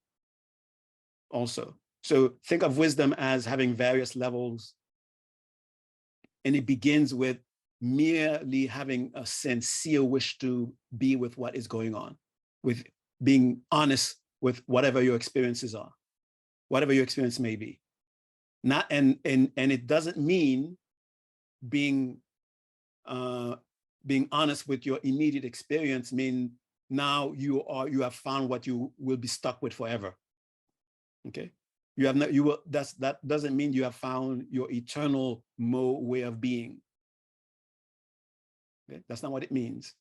Speaker 1: also. So think of wisdom as having various levels. And it begins with merely having a sincere wish to be with what is going on, with being honest with whatever your experiences are, whatever your experience may be. And it doesn't mean being honest with your immediate experience mean now you have found what you will be stuck with forever. Okay, that doesn't mean you have found your eternal way of being. Okay? That's not what it means,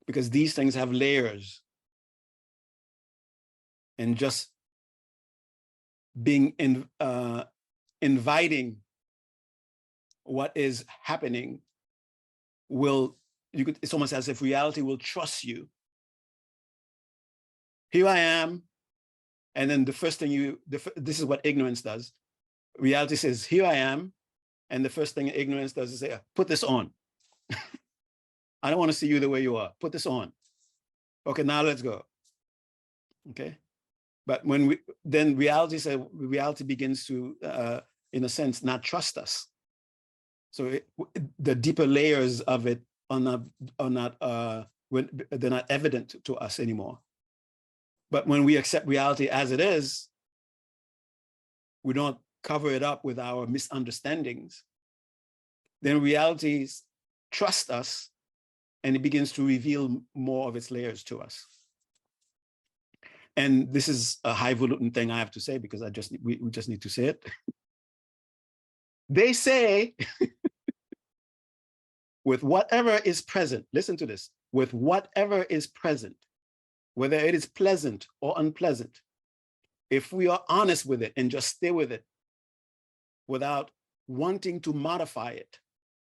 Speaker 1: because these things have layers. And just being inviting what is happening it's almost as if reality will trust you. Here I am. And then the first thing this is what ignorance does. Reality says, here I am. And the first thing ignorance does is say, put this on. I don't want to see you the way you are. Put this on. Okay, now let's go. Okay. But then reality begins to, in a sense, not trust us. So the deeper layers of it are not they're not evident to us anymore. But when we accept reality as it is, we don't cover it up with our misunderstandings. Then reality trusts us, and it begins to reveal more of its layers to us. And this is a highfalutin thing I have to say, because we just need to say it. They say, with whatever is present, listen to this, with whatever is present, whether it is pleasant or unpleasant, if we are honest with it and just stay with it without wanting to modify it,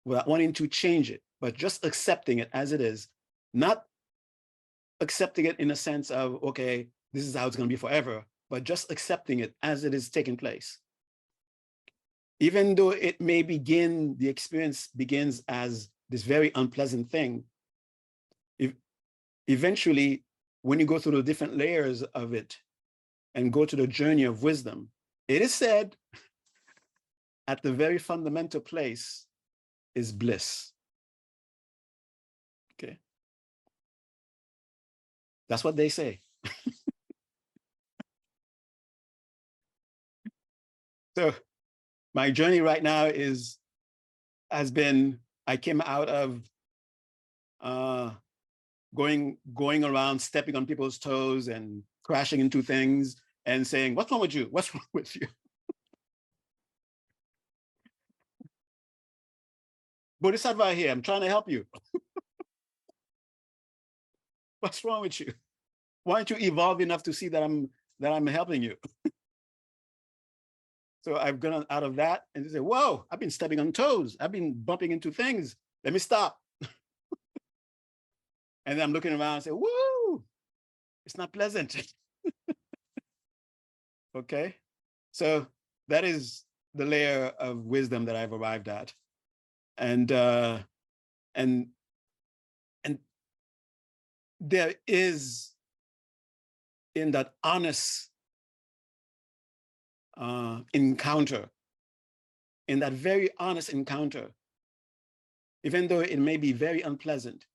Speaker 1: without wanting to change it, but just accepting it as it is, not accepting it in a sense of, okay, this is how it's going to be forever, but just accepting it as it is taking place. Even though it may the experience begins as this very unpleasant thing, eventually, when you go through the different layers of it and go to the journey of wisdom, it is said at the very fundamental place is bliss. Okay. That's what they say. So my journey right now I came out of going around stepping on people's toes and crashing into things and saying, what's wrong with you? What's wrong with you? Bodhisattva here, I'm trying to help you. What's wrong with you? Why aren't you evolved enough to see that I'm helping you? So I've gone out of that and say, whoa, I've been stepping on toes. I've been bumping into things. Let me stop. And then I'm looking around and say, woo, it's not pleasant. Okay. So that is the layer of wisdom that I've arrived at. And there is, in that honest encounter, in that very honest encounter, even though it may be very unpleasant,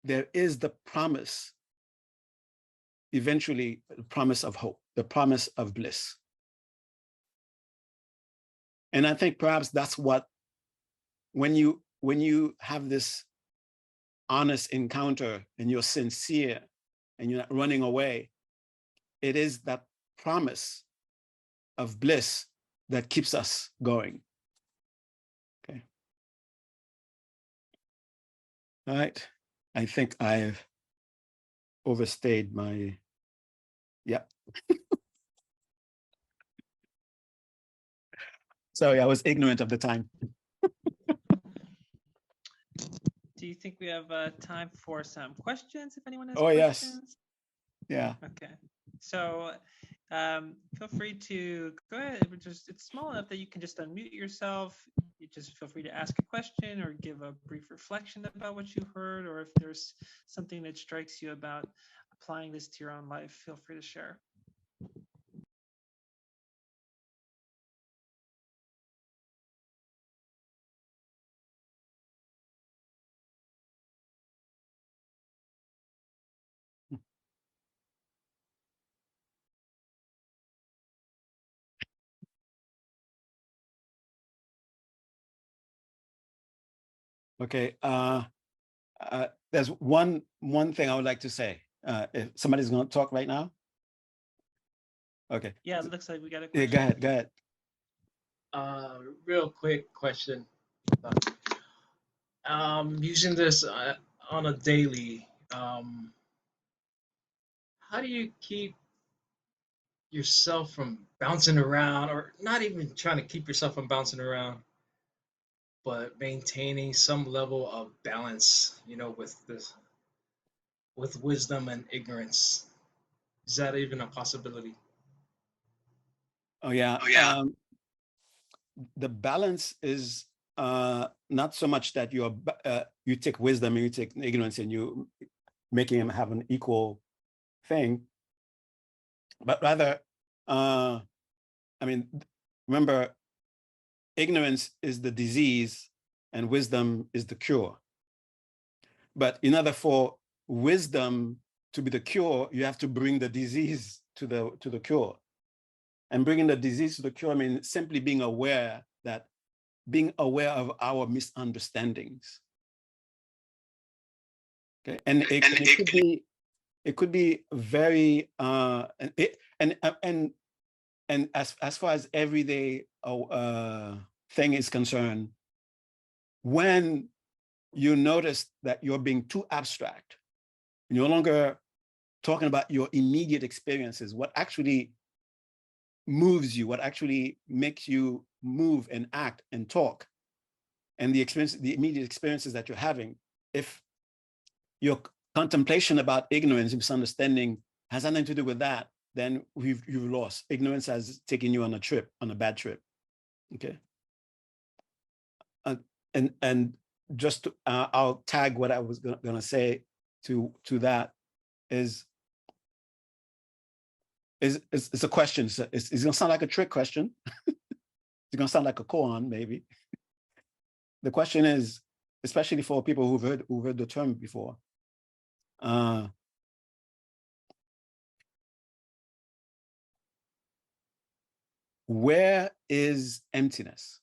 Speaker 1: there is the promise, eventually the promise of hope, the promise of bliss. And I think perhaps that's what, when you have this honest encounter and you're sincere and you're not running away, it is that promise of bliss that keeps us going. Okay. All right. I think I've overstayed my, yeah. Sorry, I was ignorant of the time.
Speaker 2: Do you think we have time for some questions, if anyone has
Speaker 1: Yes.
Speaker 2: questions?
Speaker 1: Yeah.
Speaker 2: Okay. So feel free to go ahead. It's small enough that you can just unmute yourself. You just feel free to ask a question or give a brief reflection about what you heard, or if there's something that strikes you about applying this to your own life, feel free to share.
Speaker 1: Okay. There's one thing I would like to say. If somebody's going to talk right now. Okay.
Speaker 2: Yeah, it looks like we got a
Speaker 1: question. Yeah, go ahead.
Speaker 3: Real quick question. Using this on a daily, how do you keep yourself from bouncing around, or not even trying to keep yourself from bouncing around, but maintaining some level of balance, with wisdom and ignorance? Is that even a possibility?
Speaker 1: Oh yeah. The balance is not so much that you take wisdom and you take ignorance and you making them have an equal thing, but rather, remember, ignorance is the disease and wisdom is the cure. But in order for wisdom to be the cure, you have to bring the disease to the cure. And bringing the disease to the cure, I mean, simply being aware of our misunderstandings. Okay, and it could be very and as far as everyday thing is concerned, when you notice that you're being too abstract, you're no longer talking about your immediate experiences, what actually moves you, what actually makes you move and act and talk, and the immediate experiences that you're having. If your contemplation about ignorance, misunderstanding has nothing to do with that, then you've lost. Ignorance has taken you on a bad trip. Okay. And just I'll tag what I was gonna say to that is it's a question. It's gonna sound like a trick question. It's gonna sound like a koan, maybe. The question is, especially for people who've heard the term before, where is emptiness?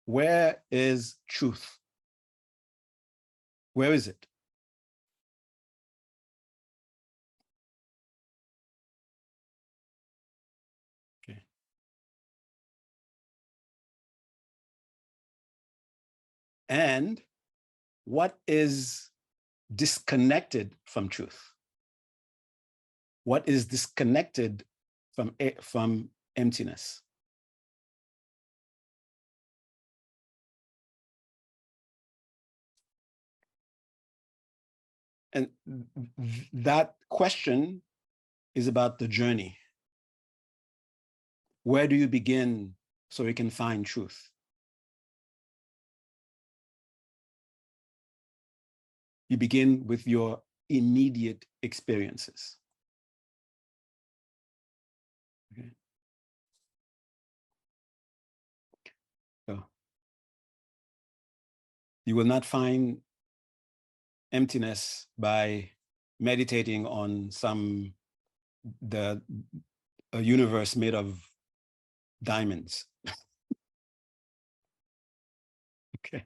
Speaker 1: Where is truth? Where is it? and what is disconnected from truth? What is disconnected from emptiness? And that question is about the journey. Where do you begin so you can find truth? You begin with your immediate experiences. Okay. So you will not find emptiness by meditating on a universe made of diamonds. Okay.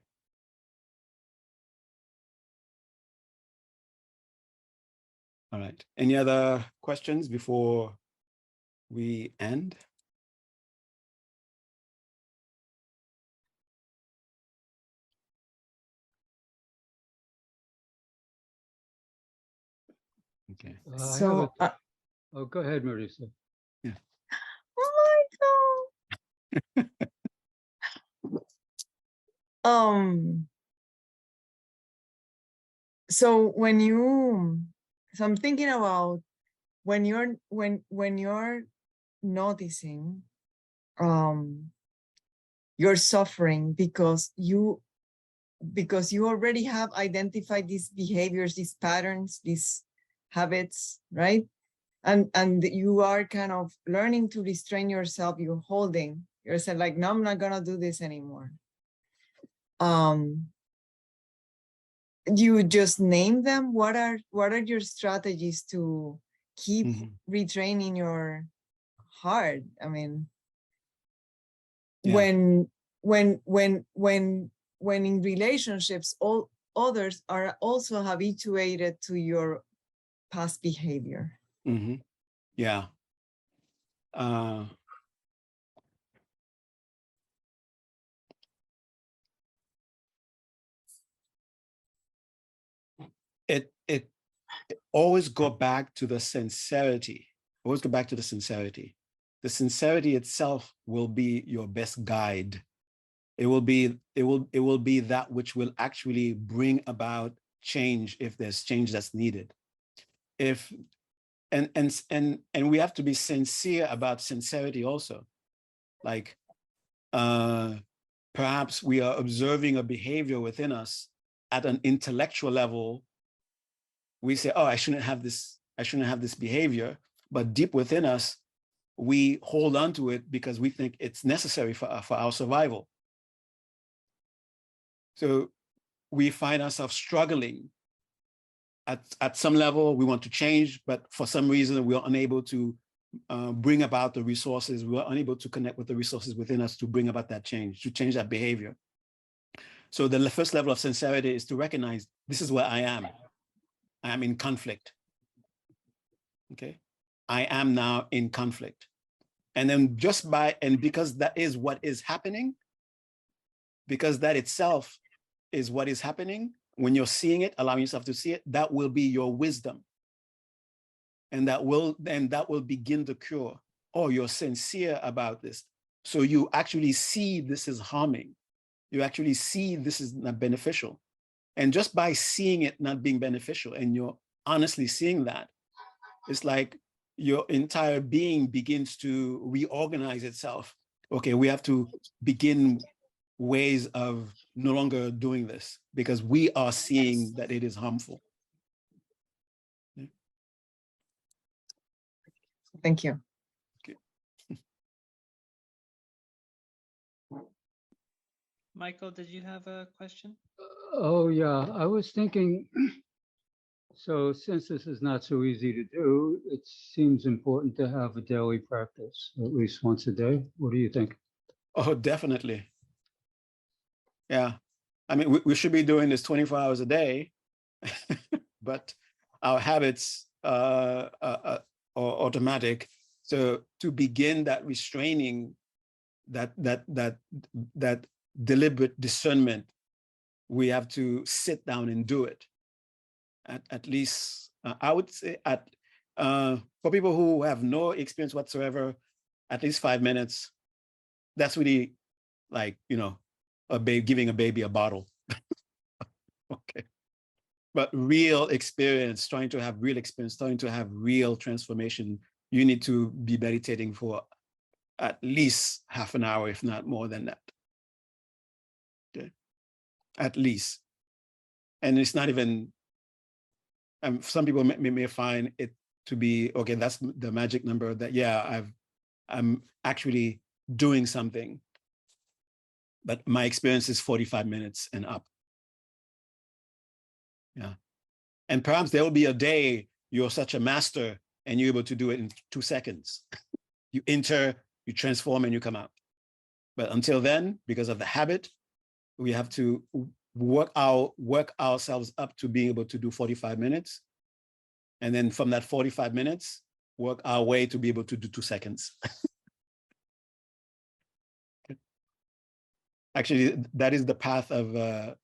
Speaker 1: All right. Any other questions before we end? Okay.
Speaker 4: So,
Speaker 5: Oh, go ahead, Marisa.
Speaker 1: Yeah.
Speaker 4: oh my God. So so I'm thinking about when you're noticing your suffering because you already have identified these behaviors, these patterns, these habits, right? And you are kind of learning to restrain yourself. You're holding yourself like, no, I'm not gonna do this anymore. You just name them. What are your strategies to keep retraining your heart? I mean, when in relationships, all others are also habituated to your past behavior.
Speaker 1: Yeah. It always go back to the sincerity. Always go back to the sincerity. The sincerity itself will be your best guide. It will be that which will actually bring about change if there's change that's needed. And we have to be sincere about sincerity also. Like perhaps we are observing a behavior within us at an intellectual level. We say, oh, I shouldn't have this behavior, but deep within us, we hold on to it because we think it's necessary for our survival. So we find ourselves struggling. At some level, we want to change, but for some reason, we are unable to bring about the resources. We are unable to connect with the resources within us to bring about that change, to change that behavior. So the first level of sincerity is to recognize this is where I am. I am in conflict. Okay. I am now in conflict. And then because that is what is happening, because that itself is what is happening, when you're seeing it, allowing yourself to see it, that will be your wisdom. And that will begin the cure. Oh, you're sincere about this. So you actually see this is harming. You actually see this is not beneficial. And just by seeing it not being beneficial, and you're honestly seeing that, it's like your entire being begins to reorganize itself. Okay, we have to begin ways of no longer doing this because we are seeing that it is harmful. Yeah.
Speaker 4: Thank you.
Speaker 1: Okay.
Speaker 2: Michael, did you have a question?
Speaker 5: Oh, yeah. I was thinking, so since this is not so easy to do, it seems important to have a daily practice, at least once a day. What do you think?
Speaker 1: Oh, definitely. Yeah. I mean, we should be doing this 24 hours a day, but our habits are automatic. So to begin that restraining, that deliberate discernment we have to sit down and do it. At least, I would say for people who have no experience whatsoever, at least 5 minutes. That's really like, giving a baby a bottle. Okay. But real experience, trying to have real experience, trying to have real transformation, you need to be meditating for at least half an hour, if not more than that. Okay. At least. And it's not even, some people may find it to be, okay, that's the magic number that, yeah, I'm actually doing something. But my experience is 45 minutes and up. Yeah. And perhaps there will be a day you're such a master and you're able to do it in 2 seconds. You enter, you transform, and you come out. But until then, because of the habit, we have to work ourselves up to being able to do 45 minutes. And then from that 45 minutes, work our way to be able to do 2 seconds. Actually, that is the path of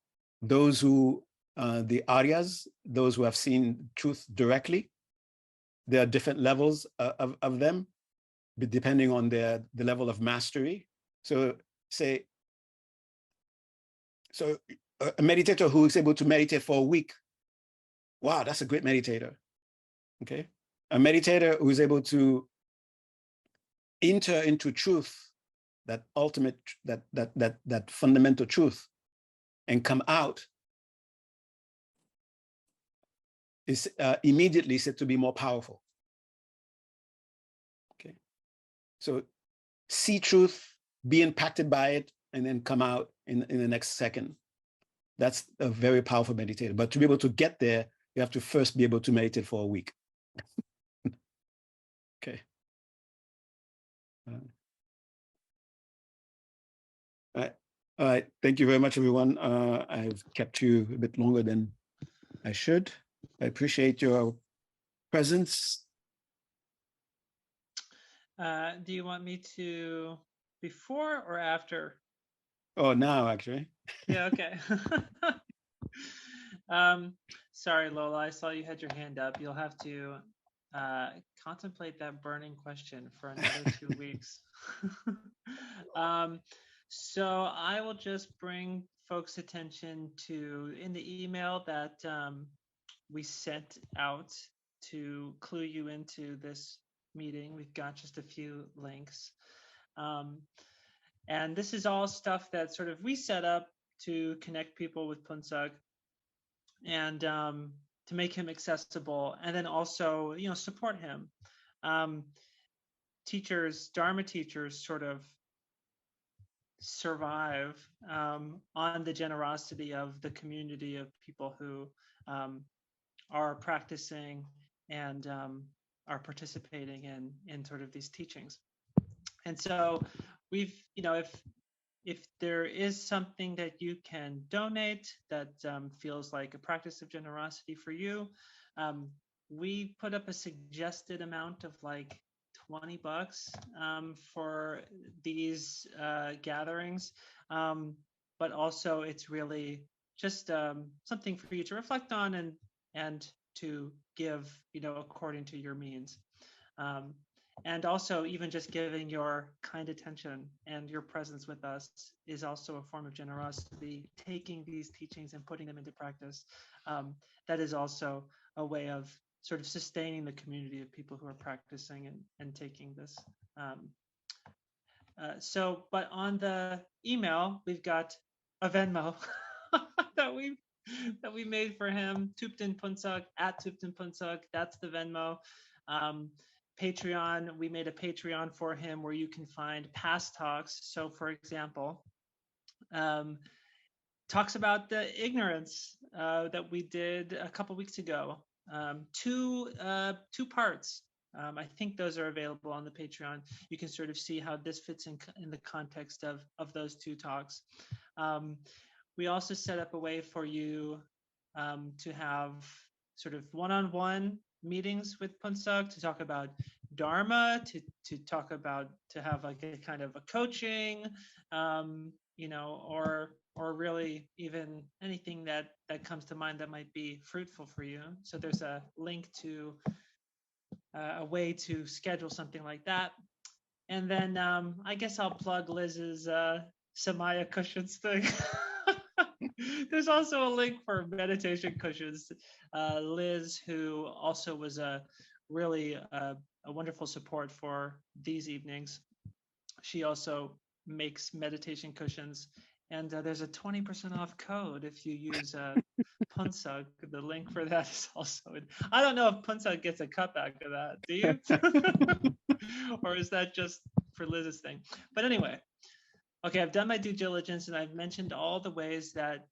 Speaker 1: those who, the Aryas, those who have seen truth directly. There are different levels of them, depending on the level of mastery. So a meditator who is able to meditate for a week, wow, that's a great meditator. Okay. A meditator who is able to enter into truth, that ultimate, that fundamental truth, and come out is immediately said to be more powerful. Okay. So see truth, be impacted by it, and then come out in the next second. That's a very powerful meditator. But to be able to get there, you have to first be able to meditate for a week. Okay. All right. Thank you very much, everyone. I've kept you a bit longer than I should. I appreciate your presence.
Speaker 2: Do you want me to before or after?
Speaker 1: Oh, now actually.
Speaker 2: Yeah, okay. Sorry, Lola, I saw you had your hand up. You'll have to contemplate that burning question for another 2 weeks. So I will just bring folks' attention to, in the email that we sent out to clue you into this meeting, we've got just a few links. And this is all stuff that sort of we set up to connect people with Phuntsok and to make him accessible, and then also, support him. Teachers, Dharma teachers, sort of survive on the generosity of the community of people who are practicing and are participating in sort of these teachings. And so we've, if there is something that you can donate that feels like a practice of generosity for you, we put up a suggested amount of like $20 for these gatherings. But also it's really just something for you to reflect on and to give, according to your means. And also, even just giving your kind attention and your presence with us is also a form of generosity. Taking these teachings and putting them into practice, that is also a way of sort of sustaining the community of people who are practicing and taking this. But on the email, we've got a Venmo that we made for him, Thupten Phuntsok, at Thupten Phuntsok. That's the Venmo. Patreon, we made a Patreon for him where you can find past talks. So, for example, talks about the ignorance that we did a couple weeks ago. Two parts. I think those are available on the Patreon. You can sort of see how this fits in the context of those 2 talks. We also set up a way for you to have sort of one-on-one meetings with Phuntsok to talk about Dharma, to talk about, to have like a kind of a coaching, or really even anything that comes to mind that might be fruitful for you. So there's a link to a way to schedule something like that. And then I guess I'll plug Liz's Samaya cushions thing. There's also a link for meditation cushions. Liz, who also was a really a wonderful support for these evenings, she also makes meditation cushions. And there's a 20% off code if you use Phuntsok. The link for that is also in. I don't know if Phuntsok gets a cutback of that. Do you? Or is that just for Liz's thing? But anyway, okay, I've done my due diligence and I've mentioned all the ways that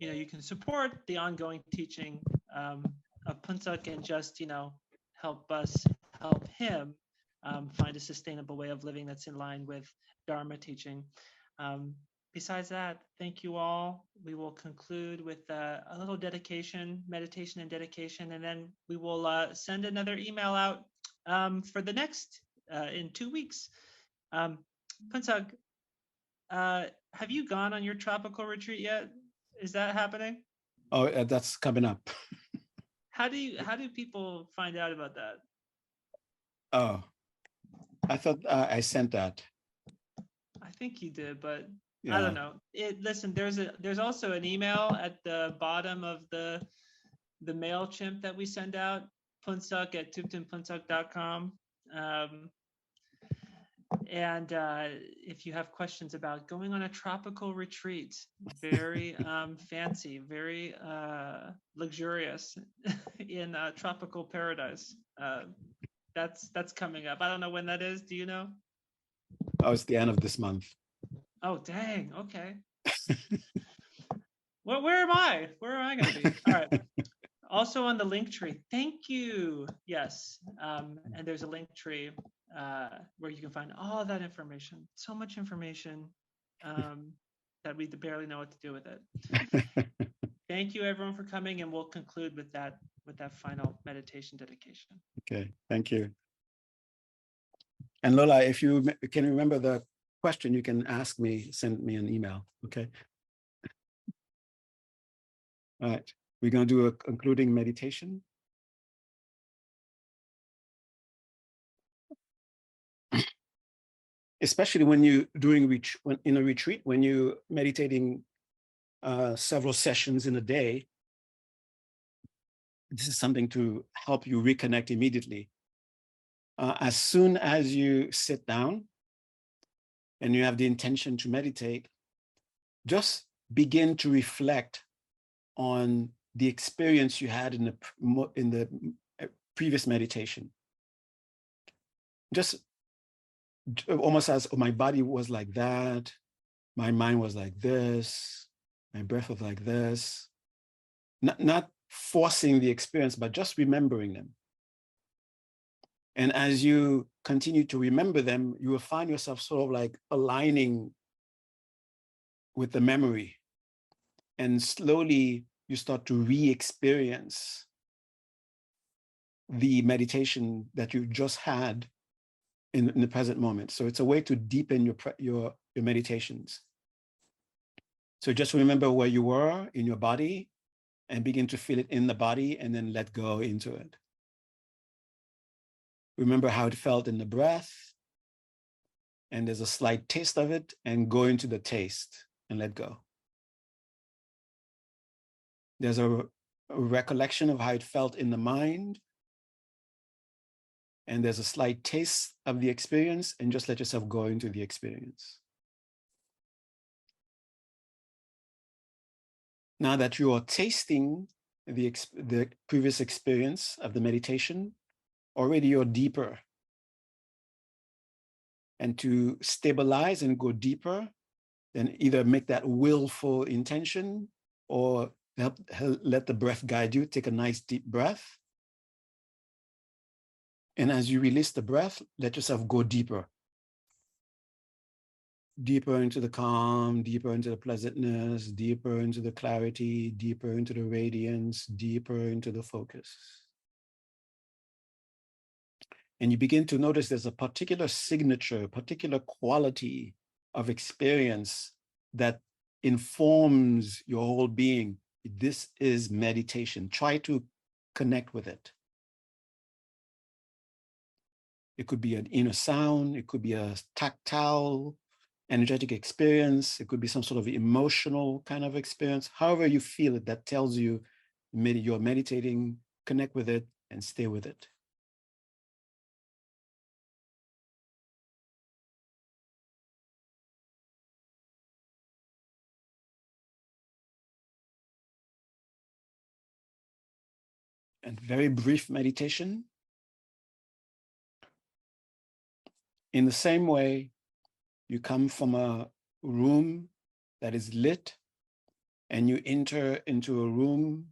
Speaker 2: you can support the ongoing teaching of Phuntsok and just help him find a sustainable way of living that's in line with Dharma teaching. Besides that, thank you all. We will conclude with a little meditation and dedication, and then we will send another email out for the next in 2 weeks. Phuntsok, have you gone on your tropical retreat yet? Is that happening?
Speaker 1: Oh, that's coming up.
Speaker 2: How do people find out about that?
Speaker 1: Oh, I thought I sent that.
Speaker 2: I think you did, but
Speaker 1: Yeah.
Speaker 2: I don't know. Listen, there's also an email at the bottom of the MailChimp that we send out, Phuntsok at thuptenphuntsok.com. And if you have questions about going on a tropical retreat, very fancy, very luxurious in a tropical paradise, that's coming up. I don't know when that is. Do you know?
Speaker 1: Oh, it's the end of this month.
Speaker 2: Oh, dang. Okay. Well, where am I? Where am I going to be? All right. Also on the link tree. Thank you. Yes. And there's a link tree where you can find all that information. So much information that we barely know what to do with it. Thank you, everyone, for coming, and we'll conclude with that final meditation dedication.
Speaker 1: Okay. Thank you. And Lola, if you can remember the question, you can ask me, send me an email. Okay. All right. We're going to do a concluding meditation. Especially when you're doing in a retreat, when you're meditating several sessions in a day, this is something to help you reconnect immediately. As soon as you sit down and you have the intention to meditate, just begin to reflect on the experience you had in the previous meditation. Just almost as my body was like that, my mind was like this, my breath was like this. Not forcing the experience, but just remembering them. And as you continue to remember them, you will find yourself sort of like aligning with the memory. And slowly you start to re-experience the meditation that you just had in the present moment. So it's a way to deepen your meditations. So just remember where you were in your body and begin to feel it in the body and then let go into it. Remember how it felt in the breath, and there's a slight taste of it, and go into the taste and let go. There's a recollection of how it felt in the mind, and there's a slight taste of the experience, and just let yourself go into the experience. Now that you are tasting the previous experience of the meditation, already you're deeper. And to stabilize and go deeper, then either make that willful intention or let the breath guide you. Take a nice deep breath. And as you release the breath, let yourself go deeper. Deeper into the calm, deeper into the pleasantness, deeper into the clarity, deeper into the radiance, deeper into the focus. And you begin to notice there's a particular signature, particular quality of experience that informs your whole being. This is meditation. Try to connect with it. It could be an inner sound. It could be a tactile, energetic experience. It could be some sort of emotional kind of experience. However you feel it, that tells you you're meditating, connect with it and stay with it. And very brief meditation. In the same way, you come from a room that is lit and you enter into a room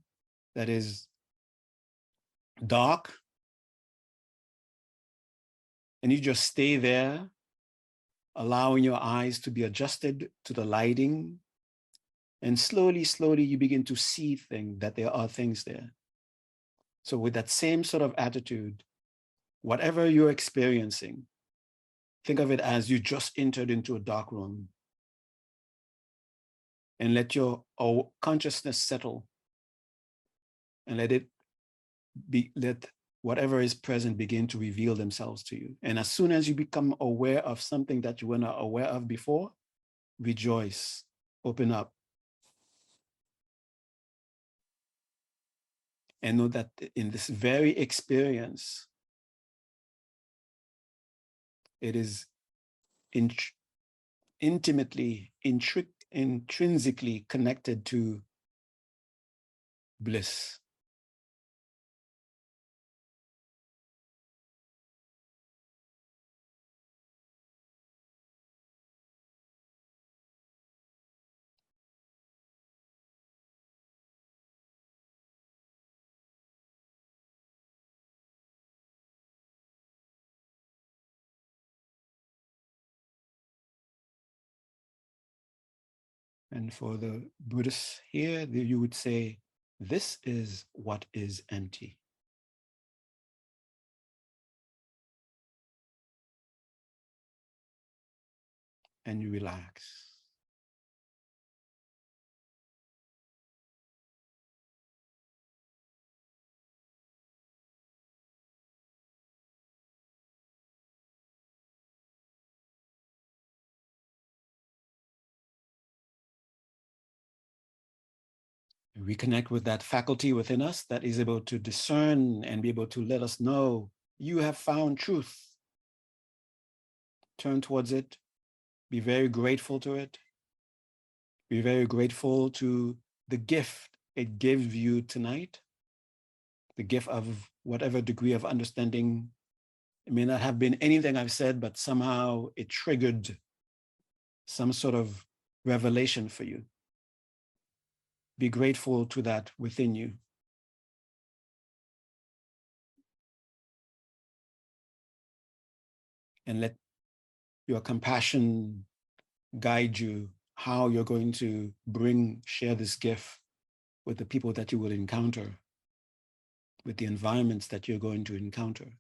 Speaker 1: that is dark, and you just stay there, allowing your eyes to be adjusted to the lighting. And slowly, slowly, you begin to see that there are things there. So with that same sort of attitude, whatever you're experiencing, think of it as you just entered into a dark room, and let your consciousness settle and let whatever is present begin to reveal themselves to you. And as soon as you become aware of something that you were not aware of before, rejoice, open up. And know that in this very experience, it is intimately, intrinsically connected to bliss. And for the Buddhists here, you would say, this is what is empty. And you relax. Reconnect with that faculty within us that is able to discern and be able to let us know you have found truth. Turn towards it. Be very grateful to it. Be very grateful to the gift it gives you tonight. The gift of whatever degree of understanding. It may not have been anything I've said, but somehow it triggered some sort of revelation for you. Be grateful to that within you. And let your compassion guide you how you're going to share this gift with the people that you will encounter, with the environments that you're going to encounter.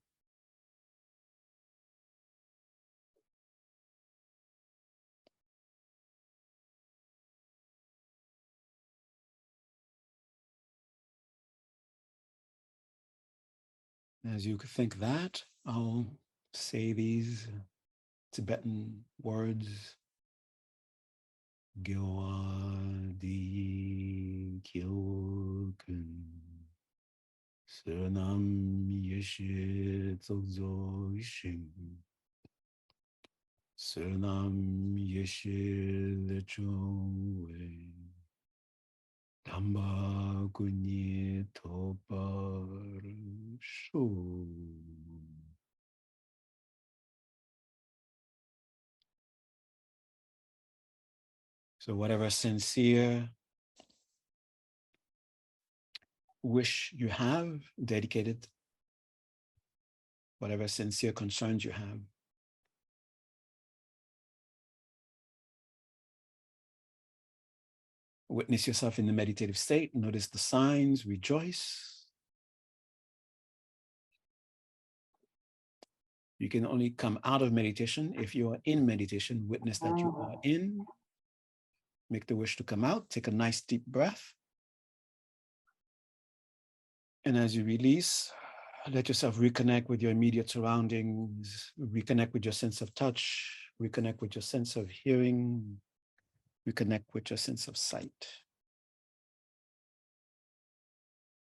Speaker 1: As you think that, I'll say these Tibetan words. Gyoa di kyokun Sernam yeshe tsozo shing Sernam yeshe lechongwe Damba kunye topar shu. So whatever sincere wish you have, dedicated, whatever sincere concerns you have, witness yourself in the meditative state, notice the signs, rejoice. You can only come out of meditation if you are in meditation. Witness that you are in. Make the wish to come out. Take a nice deep breath. And as you release, let yourself reconnect with your immediate surroundings, reconnect with your sense of touch, reconnect with your sense of hearing, reconnect with your sense of sight.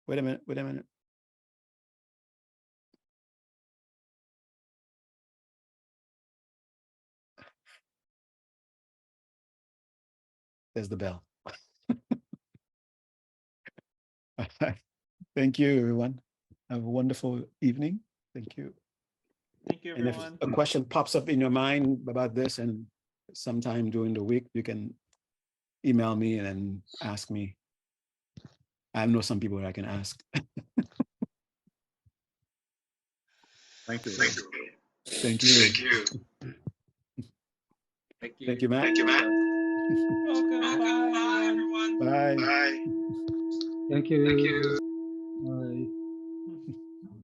Speaker 1: Wait a minute, wait a minute. There's the bell. Thank you, everyone. Have a wonderful evening. Thank you.
Speaker 2: Thank you,
Speaker 1: And if
Speaker 2: everyone.
Speaker 1: a question pops up in your mind about this and sometime during the week, you can email me and then ask me. I know some people that I can ask.
Speaker 3: Thank you.
Speaker 1: Thank you.
Speaker 3: Thank you.
Speaker 1: Thank you, Matt.
Speaker 3: Thank you, Matt.
Speaker 2: Welcome. Bye, everyone.
Speaker 1: Bye.
Speaker 3: Bye.
Speaker 5: Thank you.
Speaker 3: Thank you.
Speaker 5: Bye.